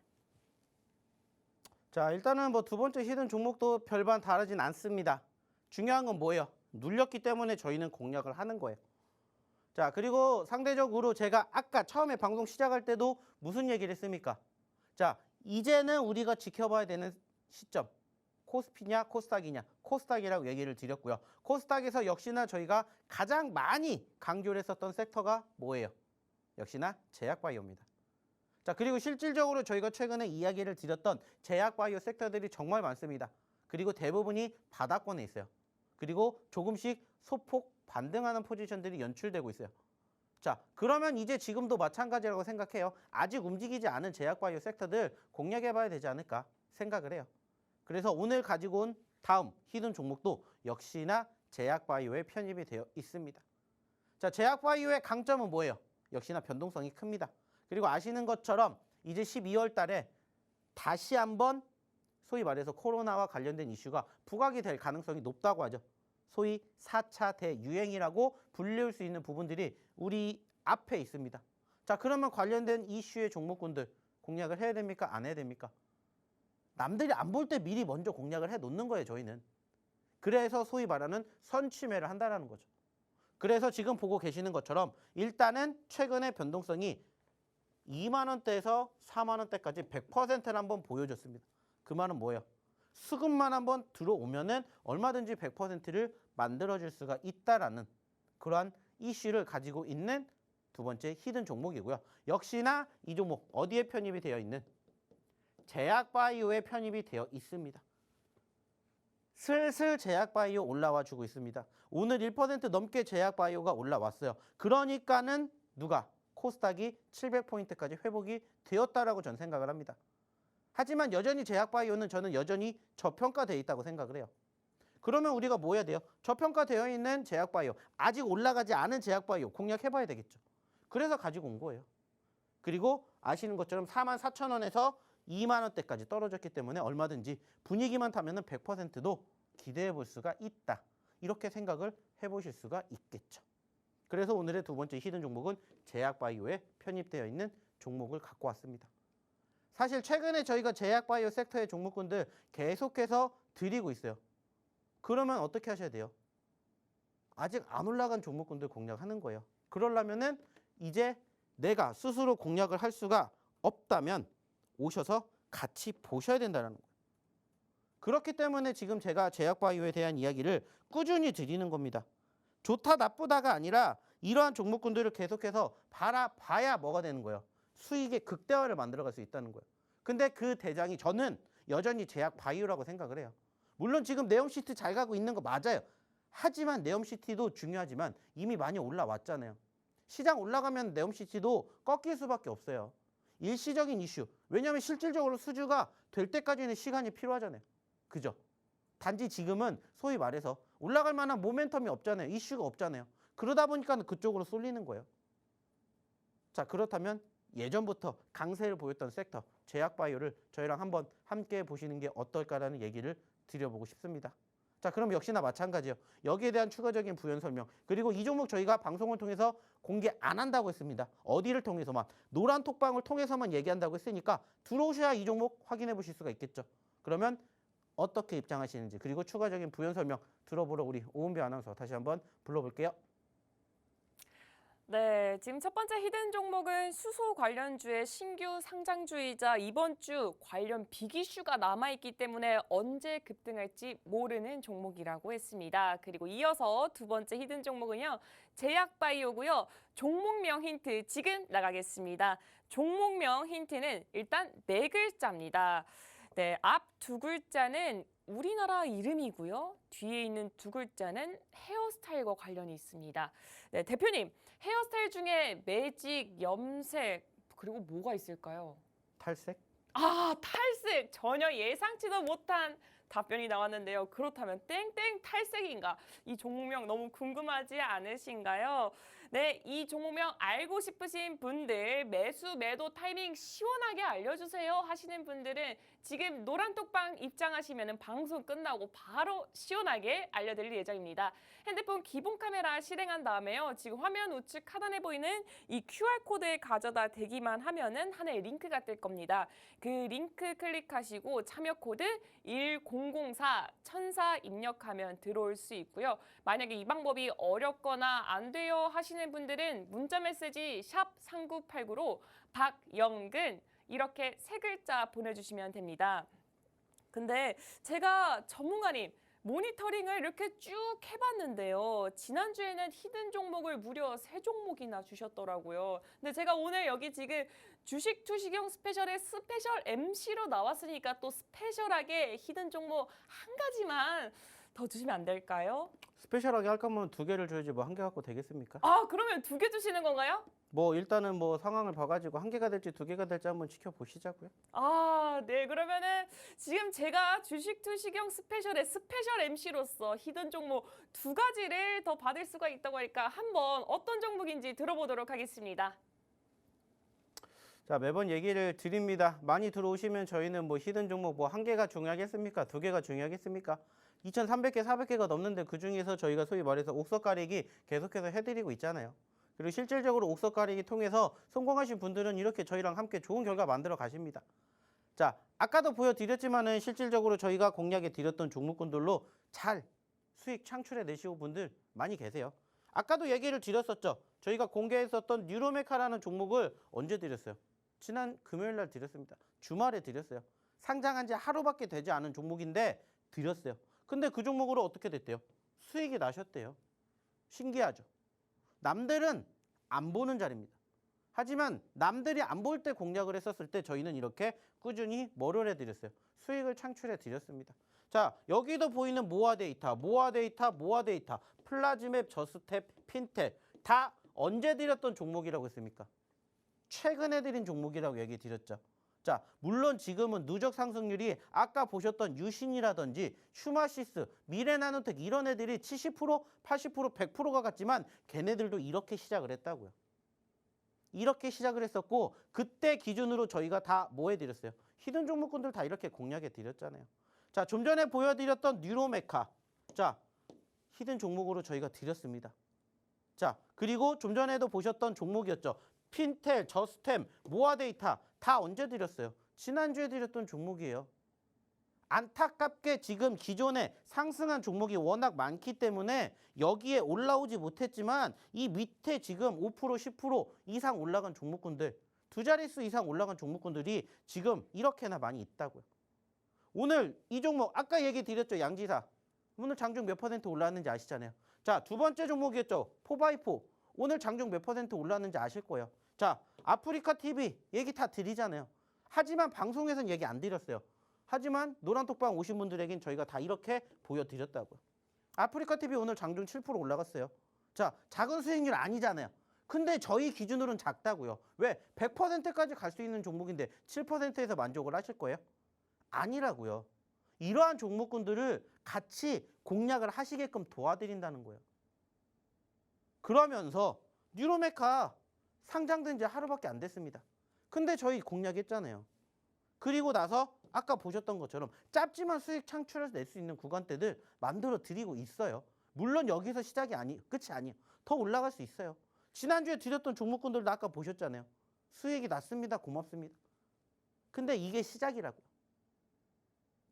자, 일단은 뭐 두 번째 히든 종목도 별반 다르진 않습니다. 중요한 건 뭐예요? 눌렸기 때문에 저희는 공략을 하는 거예요. 자, 그리고 상대적으로 제가 아까 처음에 방송 시작할 때도 무슨 얘기를 했습니까? 자, 이제는 우리가 지켜봐야 되는 시점. 코스피냐 코스닥이냐. 코스닥이라고 얘기를 드렸고요. 코스닥에서 역시나 저희가 가장 많이 강조를 했었던 섹터가 뭐예요? 역시나 제약바이오입니다. 자, 그리고 실질적으로 저희가 최근에 이야기를 드렸던 제약바이오 섹터들이 정말 많습니다. 그리고 대부분이 바닥권에 있어요. 그리고 조금씩 소폭 반등하는 포지션들이 연출되고 있어요. 자, 그러면 이제 지금도 마찬가지라고 생각해요. 아직 움직이지 않은 제약바이오 섹터들 공략해봐야 되지 않을까 생각을 해요. 그래서 오늘 가지고 온 다음 히든 종목도 역시나 제약바이오에 편입이 되어 있습니다. 자, 제약바이오의 강점은 뭐예요? 역시나 변동성이 큽니다. 그리고 아시는 것처럼 이제 12월 달에 다시 한번 소위 말해서 코로나와 관련된 이슈가 부각이 될 가능성이 높다고 하죠. 소위 4차 대유행이라고 불릴 수 있는 부분들이 우리 앞에 있습니다. 자, 그러면 관련된 이슈의 종목군들 공략을 해야 됩니까? 안 해야 됩니까? 남들이 안 볼 때 미리 먼저 공략을 해 놓는 거예요, 저희는. 그래서 소위 말하는 선취매를 한다는 거죠. 그래서 지금 보고 계시는 것처럼 일단은 최근의 변동성이 2만 원대에서 4만 원대까지 100%를 한번 보여줬습니다. 그 말은 뭐예요? 수급만 한번 들어오면은 얼마든지 100%를 만들어줄 수가 있다라는 그러한 이슈를 가지고 있는 두 번째 히든 종목이고요. 역시나 이 종목 어디에 편입이 되어 있는? 제약바이오에 편입이 되어 있습니다. 슬슬 제약바이오 올라와 주고 있습니다. 오늘 1% 넘게 제약바이오가 올라왔어요. 그러니까는 누가? 코스닥이 700포인트까지 회복이 되었다라고 저는 생각을 합니다. 하지만 여전히 제약바이오는 저는 여전히 저평가되어 있다고 생각을 해요. 그러면 우리가 뭐 해야 돼요? 저평가되어 있는 제약바이오, 아직 올라가지 않은 제약바이오 공략해봐야 되겠죠. 그래서 가지고 온 거예요. 그리고 아시는 것처럼 44,000원에서 2만 원대까지 떨어졌기 때문에 얼마든지 분위기만 타면은 100%도 기대해 볼 수가 있다. 이렇게 생각을 해보실 수가 있겠죠. 그래서 오늘의 두 번째 히든 종목은 제약바이오에 편입되어 있는 종목을 갖고 왔습니다. 사실 최근에 저희가 제약바이오 섹터의 종목군들 계속해서 드리고 있어요. 그러면 어떻게 하셔야 돼요? 아직 안 올라간 종목군들 공략하는 거예요. 그러려면은 이제 내가 스스로 공략을 할 수가 없다면 오셔서 같이 보셔야 된다는 거예요. 그렇기 때문에 지금 제가 제약바이오에 대한 이야기를 꾸준히 드리는 겁니다. 좋다 나쁘다가 아니라 이러한 종목군들을 계속해서 봐야 뭐가 되는 거예요? 수익의 극대화를 만들어갈 수 있다는 거예요. 근데 그 대장이 저는 여전히 제약바이오라고 생각을 해요. 물론 지금 네옴시티 잘 가고 있는 거 맞아요. 하지만 네옴시티도 중요하지만 이미 많이 올라왔잖아요. 시장 올라가면 네옴시티도 꺾일 수밖에 없어요. 일시적인 이슈. 왜냐하면 실질적으로 수주가 될 때까지는 시간이 필요하잖아요. 그죠? 단지 지금은 소위 말해서 올라갈 만한 모멘텀이 없잖아요. 이슈가 없잖아요. 그러다 보니까 그쪽으로 쏠리는 거예요. 자, 그렇다면 예전부터 강세를 보였던 섹터 제약바이오를 저희랑 한번 함께 보시는 게 어떨까라는 얘기를 드려보고 싶습니다. 자, 그럼 역시나 마찬가지예요. 여기에 대한 추가적인 부연 설명. 그리고 이 종목 저희가 방송을 통해서 공개 안 한다고 했습니다. 어디를 통해서만? 노란 톡방을 통해서만 얘기한다고 했으니까 들어오셔야 이 종목 확인해 보실 수가 있겠죠. 그러면 어떻게 입장하시는지 그리고 추가적인 부연 설명 들어보러 우리 오은비 아나운서 다시 한번 불러볼게요. 네, 지금 첫 번째 히든 종목은 수소 관련주의 신규 상장주이자 이번 주 관련 빅이슈가 남아있기 때문에 언제 급등할지 모르는 종목이라고 했습니다. 그리고 이어서 두 번째 히든 종목은요, 제약바이오고요. 종목명 힌트 지금 나가겠습니다. 종목명 힌트는 일단 네 글자입니다. 네, 앞 두 글자는 우리나라 이름이고요. 뒤에 있는 두 글자는 헤어스타일과 관련이 있습니다. 네, 대표님, 헤어스타일 중에 매직, 염색, 그리고 뭐가 있을까요? 탈색? 아, 탈색! 전혀 예상치도 못한 답변이 나왔는데요. 그렇다면 땡땡 탈색인가? 이 종목명 너무 궁금하지 않으신가요? 네, 이 종목명 알고 싶으신 분들 매수, 매도 타이밍 시원하게 알려주세요 하시는 분들은 지금 노란톡방 입장하시면 방송 끝나고 바로 시원하게 알려드릴 예정입니다. 핸드폰 기본 카메라 실행한 다음에요. 지금 화면 우측 하단에 보이는 이 QR코드에 가져다 대기만 하면은 하나의 링크가 뜰 겁니다. 그 링크 클릭하시고 참여 코드 1004-1004 입력하면 들어올 수 있고요. 만약에 이 방법이 어렵거나 안 돼요 하시는 분들은 문자 메시지 샵 3989로 박영근 이렇게 세 글자 보내주시면 됩니다. 근데 제가 전문가님 모니터링을 이렇게 쭉 해봤는데요. 지난주에는 히든 종목을 무려 3종목이나 주셨더라고요. 근데 제가 오늘 여기 지금 주식 투시경 스페셜의 스페셜 MC로 나왔으니까 또 스페셜하게 히든 종목 한 가지만 더 주시면 안 될까요? 스페셜하게 할 거면 2개를 줘야지 뭐 1개 갖고 되겠습니까? 아, 그러면 2개 주시는 건가요? 뭐 일단은 뭐 상황을 봐가지고 1개가 될지 2개가 될지 한번 지켜보시자고요. 아, 네. 그러면은 지금 제가 주식투시경 스페셜의 스페셜 MC로서 히든 종목 2가지를 더 받을 수가 있다고 하니까 한번 어떤 종목인지 들어보도록 하겠습니다. 자, 매번 얘기를 드립니다. 많이 들어오시면 저희는 뭐 히든 종목 뭐 1개가 중요하겠습니까? 2개가 중요하겠습니까? 2,300개, 400개가 넘는데 그중에서 저희가 소위 말해서 옥석 가리기 계속해서 해드리고 있잖아요. 그리고 실질적으로 옥석 가리기 통해서 성공하신 분들은 이렇게 저희랑 함께 좋은 결과 만들어 가십니다. 자, 아까도 보여드렸지만은 실질적으로 저희가 공략해 드렸던 종목군들로 잘 수익 창출해 내시고 분들 많이 계세요. 아까도 얘기를 드렸었죠. 저희가 공개했었던 뉴로메카라는 종목을 언제 드렸어요? 지난 금요일 날 드렸습니다. 주말에 드렸어요. 상장한 지 하루밖에 되지 않은 종목인데 드렸어요. 근데 그 종목으로 어떻게 됐대요? 수익이 나셨대요. 신기하죠? 남들은 안 보는 자리입니다. 하지만 남들이 안 볼 때 공략을 했었을 때 저희는 이렇게 꾸준히 뭐를 해드렸어요? 수익을 창출해 드렸습니다. 자, 여기도 보이는 모아 데이터, 플라즈맵, 저스텝, 핀텔 다 언제 드렸던 종목이라고 했습니까? 최근에 드린 종목이라고 얘기 드렸죠. 자, 물론 지금은 누적 상승률이 아까 보셨던 유신이라든지 슈마시스, 미래나노텍 이런 애들이 70%, 80%, 100%가 같지만 걔네들도 이렇게 시작을 했다고요. 이렇게 시작을 했었고 그때 기준으로 저희가 다 뭐 해드렸어요? 히든 종목군들 다 이렇게 공략해 드렸잖아요. 자, 좀 전에 보여드렸던 뉴로메카. 자, 히든 종목으로 저희가 드렸습니다. 자, 그리고 좀 전에도 보셨던 종목이었죠. 핀텔, 저스템, 모아데이터 다 언제 드렸어요? 지난주에 드렸던 종목이에요. 안타깝게 지금 기존에 상승한 종목이 워낙 많기 때문에 여기에 올라오지 못했지만 이 밑에 지금 5%, 10% 이상 올라간 종목군들, 2자릿수 이상 올라간 종목군들이 지금 이렇게나 많이 있다고요. 오늘 이 종목 아까 얘기 드렸죠. 양지사. 오늘 장중 몇 % 올랐는지 아시잖아요. 자, 2번째 종목이었죠. 4x4. 오늘 장중 몇 % 올랐는지 아실 거예요. 자, 아프리카 TV 얘기 다 드리잖아요. 하지만 방송에서는 얘기 안 드렸어요. 하지만 노란톡방 오신 분들에겐 저희가 다 이렇게 보여드렸다고요. 아프리카 TV 오늘 장중 7% 올라갔어요. 자, 작은 수익률 아니잖아요. 근데 저희 기준으로는 작다고요. 왜? 100%까지 갈 수 있는 종목인데 7%에서 만족을 하실 거예요? 아니라고요. 이러한 종목군들을 같이 공략을 하시게끔 도와드린다는 거예요. 그러면서 뉴로메카 상장된 지 하루밖에 안 됐습니다. 근데 저희 공략했잖아요. 그리고 나서 아까 보셨던 것처럼 짧지만 수익 창출해서 낼 수 있는 구간대들 만들어 드리고 있어요. 물론 여기서 시작이 끝이 아니에요. 더 올라갈 수 있어요. 지난주에 드렸던 종목군들도 아까 보셨잖아요. 수익이 났습니다. 고맙습니다. 근데 이게 시작이라고요.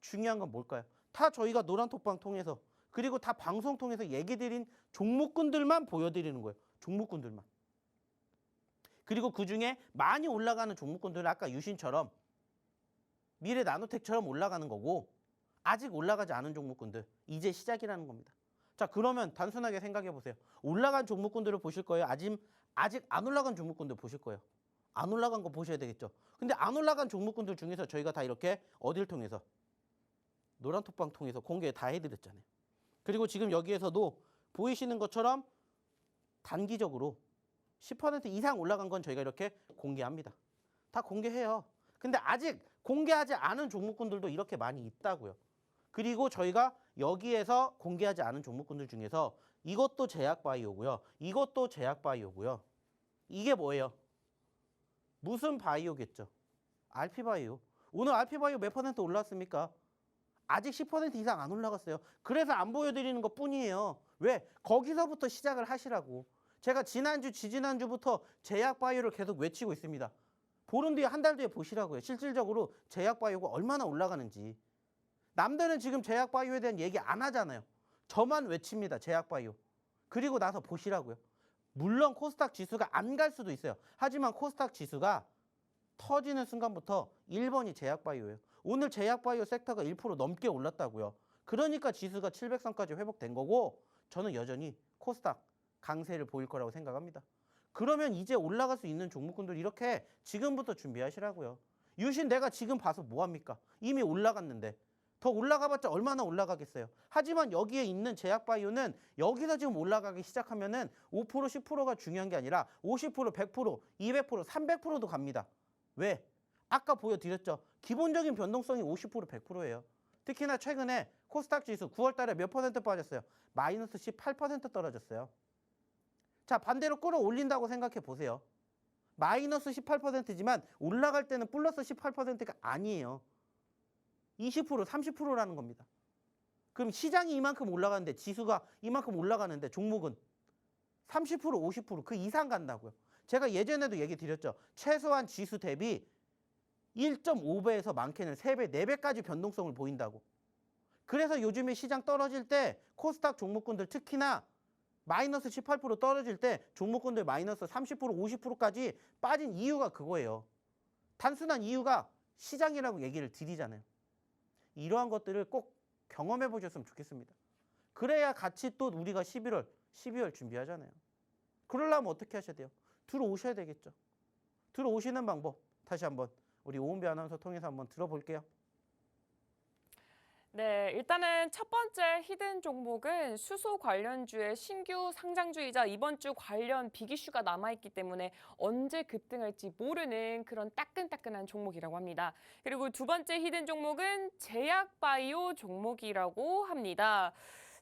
중요한 건 뭘까요? 다 저희가 노란톡방 통해서 그리고 다 방송 통해서 얘기 드린 종목군들만 보여드리는 거예요. 종목군들만. 그리고 그중에 많이 올라가는 종목군들은 아까 유신처럼 미래 나노텍처럼 올라가는 거고 아직 올라가지 않은 종목군들 이제 시작이라는 겁니다. 자, 그러면 단순하게 생각해 보세요. 올라간 종목군들을 보실 거예요? 아직 안 올라간 종목군들 보실 거예요? 안 올라간 거 보셔야 되겠죠. 근데 안 올라간 종목군들 중에서 저희가 다 이렇게 어딜 통해서 노란톡방 통해서 공개 다 해드렸잖아요. 그리고 지금 여기에서도 보이시는 것처럼 단기적으로 10% 이상 올라간 건 저희가 이렇게 공개합니다. 다 공개해요. 근데 아직 공개하지 않은 종목군들도 이렇게 많이 있다고요. 그리고 저희가 여기에서 공개하지 않은 종목군들 중에서 이것도 제약바이오고요. 이것도 제약바이오고요. 이게 뭐예요? 무슨 바이오겠죠? RP바이오. 오늘 RP바이오 몇 % 올랐습니까? 아직 10% 이상 안 올라갔어요. 그래서 안 보여드리는 것 뿐이에요. 왜? 거기서부터 시작을 하시라고. 제가 지난주, 지지난주부터 제약바이오를 계속 외치고 있습니다. 보름 뒤에 한 달 뒤에 보시라고요. 실질적으로 제약바이오가 얼마나 올라가는지. 남들은 지금 제약바이오에 대한 얘기 안 하잖아요. 저만 외칩니다. 제약바이오. 그리고 나서 보시라고요. 물론 코스닥 지수가 안 갈 수도 있어요. 하지만 코스닥 지수가 터지는 순간부터 1번이 제약바이오예요. 오늘 제약바이오 섹터가 1% 넘게 올랐다고요. 그러니까 지수가 700선까지 회복된 거고 저는 여전히 코스닥 강세를 보일 거라고 생각합니다. 그러면 이제 올라갈 수 있는 종목군들 이렇게 지금부터 준비하시라고요. 유신 내가 지금 봐서 뭐합니까? 이미 올라갔는데 더 올라가봤자 얼마나 올라가겠어요. 하지만 여기에 있는 제약바이오는 여기서 지금 올라가기 시작하면은 5%, 10%가 중요한 게 아니라 50%, 100%, 200%, 300%도 갑니다. 왜? 아까 보여드렸죠. 기본적인 변동성이 50%, 100%예요. 특히나 최근에 코스닥 지수 9월 달에 몇 퍼센트 빠졌어요? 마이너스 18% 떨어졌어요. 자, 반대로 끌어올린다고 생각해 보세요. 마이너스 18%지만 올라갈 때는 플러스 18%가 아니에요. 20%, 30%라는 겁니다. 그럼 시장이 이만큼 올라가는데 지수가 이만큼 올라가는데 종목은 30%, 50%그 이상 간다고요. 제가 예전에도 얘기 드렸죠. 최소한 지수 대비 1.5배에서 많게는 3배, 4배까지 변동성을 보인다고. 그래서 요즘에 시장 떨어질 때 코스닥 종목군들 특히나 마이너스 18% 떨어질 때 종목군들 마이너스 30%, 50%까지 빠진 이유가 그거예요. 단순한 이유가 시장이라고 얘기를 드리잖아요. 이러한 것들을 꼭 경험해 보셨으면 좋겠습니다. 그래야 같이 또 우리가 11월, 12월 준비하잖아요. 그러려면 어떻게 하셔야 돼요? 들어오셔야 되겠죠. 들어오시는 방법 다시 한번 우리 오은비 아나운서 통해서 한번 들어볼게요. 네, 일단은 첫 번째 히든 종목은 수소 관련주의 신규 상장주이자 이번 주 관련 빅이슈가 남아있기 때문에 언제 급등할지 모르는 그런 따끈따끈한 종목이라고 합니다. 그리고 두 번째 히든 종목은 제약바이오 종목이라고 합니다.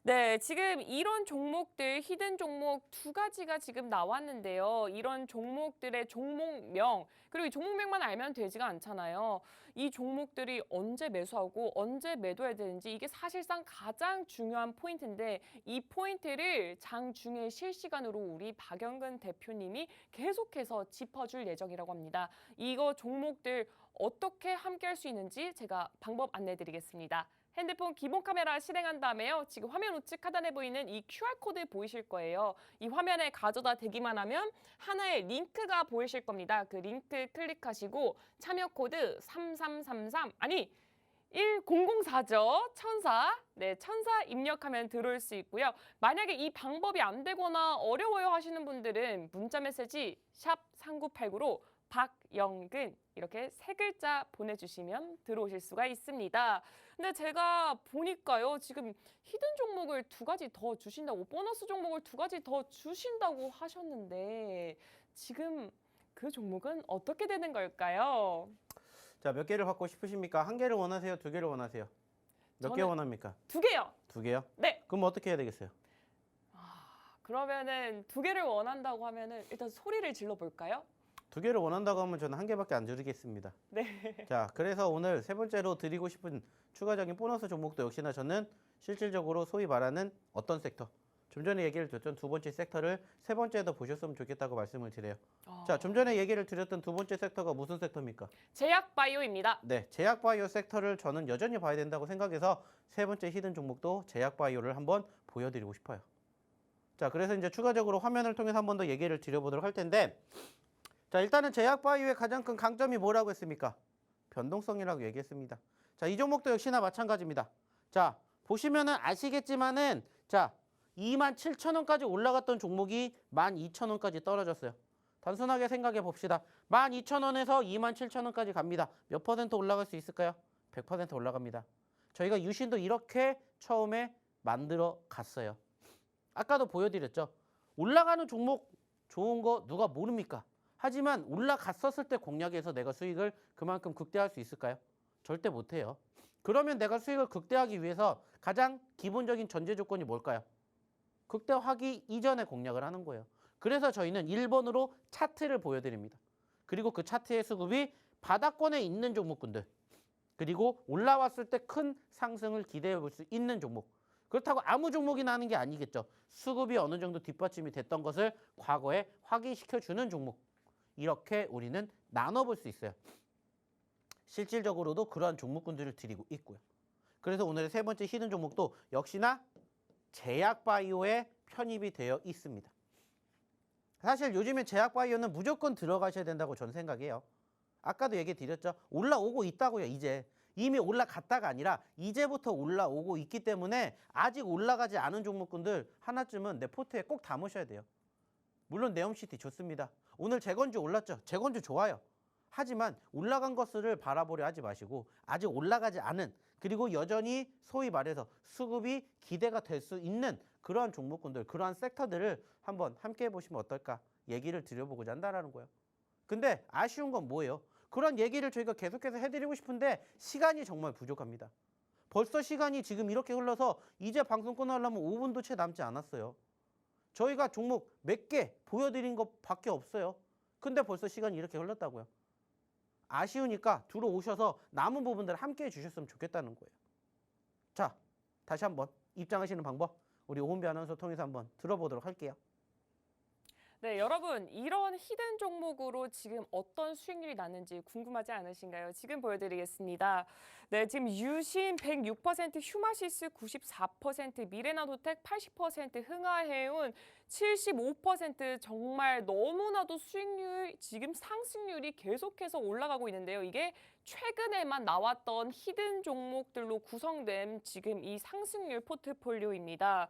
네, 지금 이런 종목들, 히든 종목 두 가지가 지금 나왔는데요. 이런 종목들의 종목명, 그리고 이 종목명만 알면 되지가 않잖아요. 이 종목들이 언제 매수하고 언제 매도해야 되는지 이게 사실상 가장 중요한 포인트인데 이 포인트를 장중에 실시간으로 우리 박영근 대표님이 계속해서 짚어줄 예정이라고 합니다. 이거 종목들 어떻게 함께 할 수 있는지 제가 방법 안내드리겠습니다. 핸드폰 기본 카메라 실행한 다음에요. 지금 화면 우측 하단에 보이는 이 QR코드 보이실 거예요. 이 화면에 가져다 대기만 하면 하나의 링크가 보이실 겁니다. 그 링크 클릭하시고 참여 코드 3333 아니 1004죠. 천사. 네, 천사 입력하면 들어올 수 있고요. 만약에 이 방법이 안 되거나 어려워요 하시는 분들은 문자 메시지 샵 3989로 박영근 이렇게 세 글자 보내주시면 들어오실 수가 있습니다. 근데 제가 보니까요. 지금 히든 종목을 두 가지 더 주신다고 보너스 종목을 두 가지 더 주신다고 하셨는데 지금 그 종목은 어떻게 되는 걸까요? 자, 몇 개를 받고 싶으십니까? 한 개를 원하세요? 두 개를 원하세요? 몇 개 저는 원합니까? 두 개요. 두 개요? 네. 그럼 어떻게 해야 되겠어요? 그러면은 두 개를 원한다고 하면은 일단 소리를 질러 볼까요? 두 개를 원한다고 하면 저는 한 개밖에 안 드리겠습니다. 네. 자, 그래서 오늘 세 번째로 드리고 싶은 추가적인 보너스 종목도 역시나 저는 실질적으로 소위 말하는 어떤 섹터, 좀 전에 얘기를 드렸던 두 번째 섹터를 세 번째에도 보셨으면 좋겠다고 말씀을 드려요. 자, 좀 전에 얘기를 드렸던 두 번째 섹터가 무슨 섹터입니까? 제약바이오입니다. 네, 제약바이오 섹터를 저는 여전히 봐야 된다고 생각해서 세 번째 히든 종목도 제약바이오를 한번 보여드리고 싶어요. 자, 그래서 이제 추가적으로 화면을 통해서 한 번 더 얘기를 드려보도록 할 텐데, 자, 일단은 제약바이오의 가장 큰 강점이 뭐라고 했습니까? 변동성이라고 얘기했습니다. 자, 이 종목도 역시나 마찬가지입니다. 자, 보시면은 아시겠지만은 자, 27,000원까지 올라갔던 종목이 12,000원까지 떨어졌어요. 단순하게 생각해 봅시다. 12,000원에서 27,000원까지 갑니다. 몇 퍼센트 올라갈 수 있을까요? 100% 올라갑니다. 저희가 유신도 이렇게 처음에 만들어 갔어요. 아까도 보여드렸죠. 올라가는 종목 좋은 거 누가 모릅니까? 하지만 올라갔었을 때 공략해서 내가 수익을 그만큼 극대화할 수 있을까요? 절대 못해요. 그러면 내가 수익을 극대화하기 위해서 가장 기본적인 전제 조건이 뭘까요? 극대화하기 이전에 공략을 하는 거예요. 그래서 저희는 1번으로 차트를 보여드립니다. 그리고 그 차트의 수급이 바닥권에 있는 종목군들, 그리고 올라왔을 때 큰 상승을 기대해 볼 수 있는 종목. 그렇다고 아무 종목이나 하는 게 아니겠죠. 수급이 어느 정도 뒷받침이 됐던 것을 과거에 확인시켜주는 종목. 이렇게 우리는 나눠볼 수 있어요. 실질적으로도 그러한 종목군들을 드리고 있고요. 그래서 오늘의 세 번째 히든 종목도 역시나 제약바이오에 편입이 되어 있습니다. 사실 요즘에 제약바이오는 무조건 들어가셔야 된다고 저는 생각해요. 아까도 얘기 드렸죠. 올라오고 있다고요. 이제 이미 올라갔다가 아니라 이제부터 올라오고 있기 때문에 아직 올라가지 않은 종목군들 하나쯤은 내 포트에 꼭 담으셔야 돼요. 물론 네옴시티 좋습니다. 오늘 재건주 올랐죠. 재건주 좋아요. 하지만 올라간 것을 바라보려 하지 마시고 아직 올라가지 않은 그리고 여전히 소위 말해서 수급이 기대가 될 수 있는 그러한 종목군들, 그러한 섹터들을 한번 함께 해보시면 어떨까 얘기를 드려보고자 한다는 거예요. 근데 아쉬운 건 뭐예요? 그런 얘기를 저희가 계속해서 해드리고 싶은데 시간이 정말 부족합니다. 벌써 시간이 지금 이렇게 흘러서 이제 방송 끝나려면 5분도 채 남지 않았어요. 저희가 종목 몇 개 보여드린 것밖에 없어요. 근데 벌써 시간이 이렇게 흘렀다고요. 아쉬우니까 들어오셔서 남은 부분들 함께 해주셨으면 좋겠다는 거예요. 자, 다시 한번 입장하시는 방법 우리 오은비 아나운서 통해서 한번 들어보도록 할게요. 네, 여러분 이런 히든 종목으로 지금 어떤 수익률이 났는지 궁금하지 않으신가요? 지금 보여드리겠습니다. 네, 지금 유신 106%, 휴마시스 94%, 미래나노텍 80%, 흥하해운 75% 정말 너무나도 수익률, 지금 상승률이 계속해서 올라가고 있는데요. 이게 최근에만 나왔던 히든 종목들로 구성된 지금 이 상승률 포트폴리오입니다.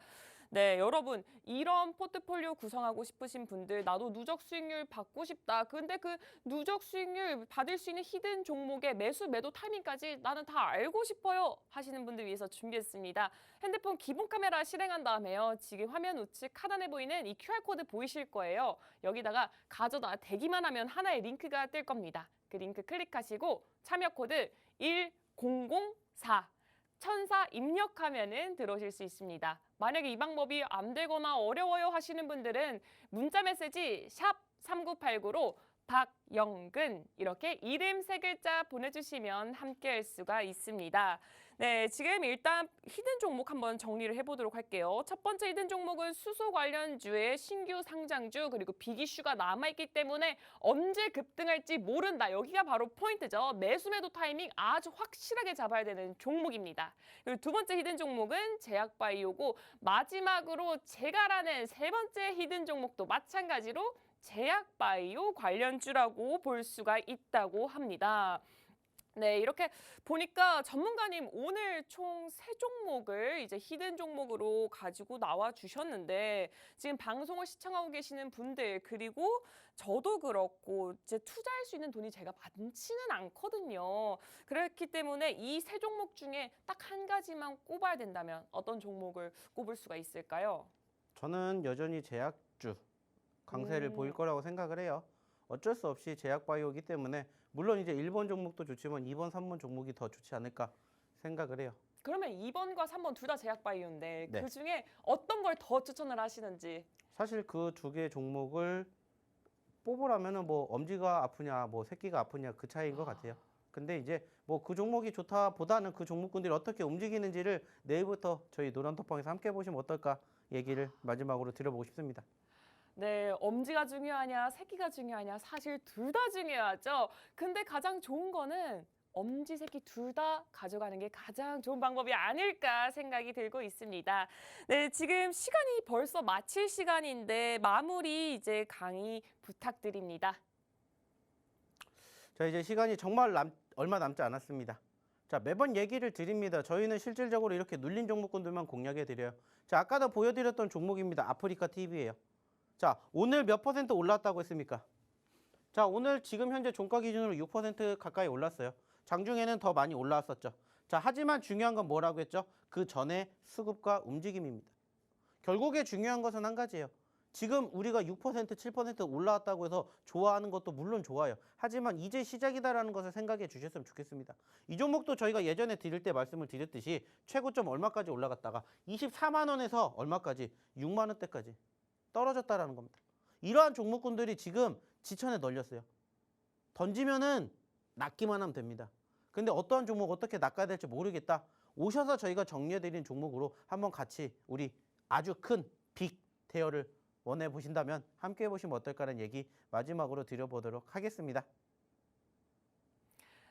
네, 여러분 이런 포트폴리오 구성하고 싶으신 분들 나도 누적 수익률 받고 싶다. 근데 그 누적 수익률 받을 수 있는 히든 종목의 매수 매도 타이밍까지 나는 다 알고 싶어요 하시는 분들 위해서 준비했습니다. 핸드폰 기본 카메라 실행한 다음에요. 지금 화면 우측 하단에 보이는 이 QR코드 보이실 거예요. 여기다가 가져다 대기만 하면 하나의 링크가 뜰 겁니다. 그 링크 클릭하시고 참여 코드 1004 천사 입력하면은 들어오실 수 있습니다. 만약에 이 방법이 안 되거나 어려워요 하시는 분들은 문자 메시지 샵 3989로 박영근 이렇게 이름 3글자 보내주시면 함께할 수가 있습니다. 네, 지금 일단 히든 종목 한번 정리를 해보도록 할게요. 첫 번째 히든 종목은 수소 관련주의 신규 상장주 그리고 빅이슈가 남아있기 때문에 언제 급등할지 모른다. 여기가 바로 포인트죠. 매수 매도 타이밍 아주 확실하게 잡아야 되는 종목입니다. 그리고 두 번째 히든 종목은 제약바이오고 마지막으로 제가 알아낸 세 번째 히든 종목도 마찬가지로 제약바이오 관련주라고 볼 수가 있다고 합니다. 네, 이렇게 보니까 전문가님 오늘 총 3종목을 이제 히든 종목으로 가지고 나와 주셨는데 지금 방송을 시청하고 계시는 분들 그리고 저도 그렇고 이제 투자할 수 있는 돈이 제가 많지는 않거든요. 그렇기 때문에 이 3종목 중에 딱 한 가지만 꼽아야 된다면 어떤 종목을 꼽을 수가 있을까요? 저는 여전히 제약주 강세를 보일 거라고 생각을 해요. 어쩔 수 없이 제약바이오이기 때문에 물론 이제 1번 종목도 좋지만 2번, 3번 종목이 더 좋지 않을까 생각을 해요. 그러면 2번과 3번 둘 다 제약바이오인데 네. 그중에 어떤 걸 더 추천을 하시는지. 사실 그 두 개 종목을 뽑으라면은 뭐 엄지가 아프냐, 뭐 새끼가 아프냐 그 차이인 것 같아요. 근데 이제 뭐 그 종목이 좋다 보다는 그 종목군들이 어떻게 움직이는지를 내일부터 저희 노란톡방에서 함께 보시면 어떨까 얘기를 마지막으로 드려보고 싶습니다. 네, 엄지가 중요하냐, 새끼가 중요하냐, 사실 둘 다 중요하죠. 근데 가장 좋은 거는 엄지, 새끼 둘 다 가져가는 게 가장 좋은 방법이 아닐까 생각이 들고 있습니다. 네, 지금 시간이 벌써 마칠 시간인데 마무리 이제 강의 부탁드립니다. 자, 이제 시간이 정말 얼마 남지 않았습니다. 자, 매번 얘기를 드립니다. 저희는 실질적으로 이렇게 눌린 종목군들만 공략해 드려요. 자, 아까도 보여드렸던 종목입니다. 아프리카 TV예요. 자, 오늘 몇 퍼센트 올랐다고 했습니까? 자, 오늘 지금 현재 종가 기준으로 6% 가까이 올랐어요. 장중에는 더 많이 올라왔었죠. 자, 하지만 중요한 건 뭐라고 했죠? 그 전에 수급과 움직임입니다. 결국에 중요한 것은 한 가지예요. 지금 우리가 6%, 7% 올라왔다고 해서 좋아하는 것도 물론 좋아요. 하지만 이제 시작이다라는 것을 생각해 주셨으면 좋겠습니다. 이 종목도 저희가 예전에 드릴 때 말씀을 드렸듯이 최고점 얼마까지 올라갔다가 24만 원에서 얼마까지? 6만 원대까지 떨어졌다라는 겁니다. 이러한 종목군들이 지금 지천에 널렸어요. 던지면은 낚기만 하면 됩니다. 근데 어떠한 종목 어떻게 낚아야 될지 모르겠다. 오셔서 저희가 정리해드린 종목으로 한번 같이 우리 아주 큰 빅 대여를 원해 보신다면 함께 해보시면 어떨까라는 얘기 마지막으로 드려보도록 하겠습니다.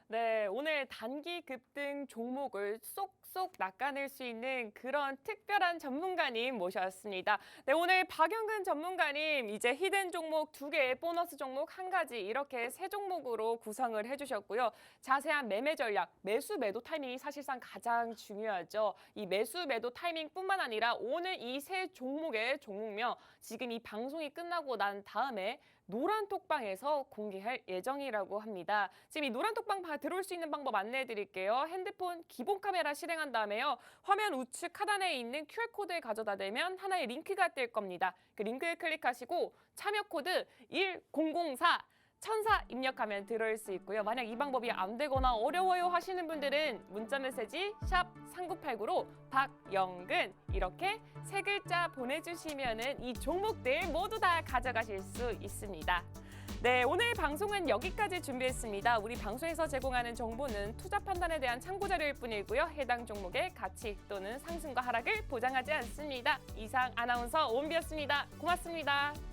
네, 오늘 단기 급등 종목을 쏙쏙 낚아낼 수 있는 그런 특별한 전문가님 모셨습니다. 네, 오늘 박영근 전문가님 이제 히든 종목 2개, 보너스 종목 1가지 이렇게 3종목으로 구성을 해주셨고요. 자세한 매매 전략, 매수 매도 타이밍이 사실상 가장 중요하죠. 이 매수 매도 타이밍뿐만 아니라 오늘 이 3종목의 종목명 지금 이 방송이 끝나고 난 다음에 노란 톡방에서 공개할 예정이라고 합니다. 지금 이 노란 톡방 들어올 수 있는 방법 안내해 드릴게요. 핸드폰 기본 카메라 실행한 다음에요. 화면 우측 하단에 있는 QR코드를 가져다 대면 하나의 링크가 뜰 겁니다. 그 링크를 클릭하시고 참여 코드 1004 1004 입력하면 들어올 수 있고요. 만약 이 방법이 안 되거나 어려워요 하시는 분들은 문자 메시지 샵 3989로 박영근 이렇게 세 글자 보내주시면은 이 종목들 모두 다 가져가실 수 있습니다. 네, 오늘 방송은 여기까지 준비했습니다. 우리 방송에서 제공하는 정보는 투자 판단에 대한 참고 자료일 뿐이고요. 해당 종목의 가치 또는 상승과 하락을 보장하지 않습니다. 이상 아나운서 오은비였습니다. 고맙습니다.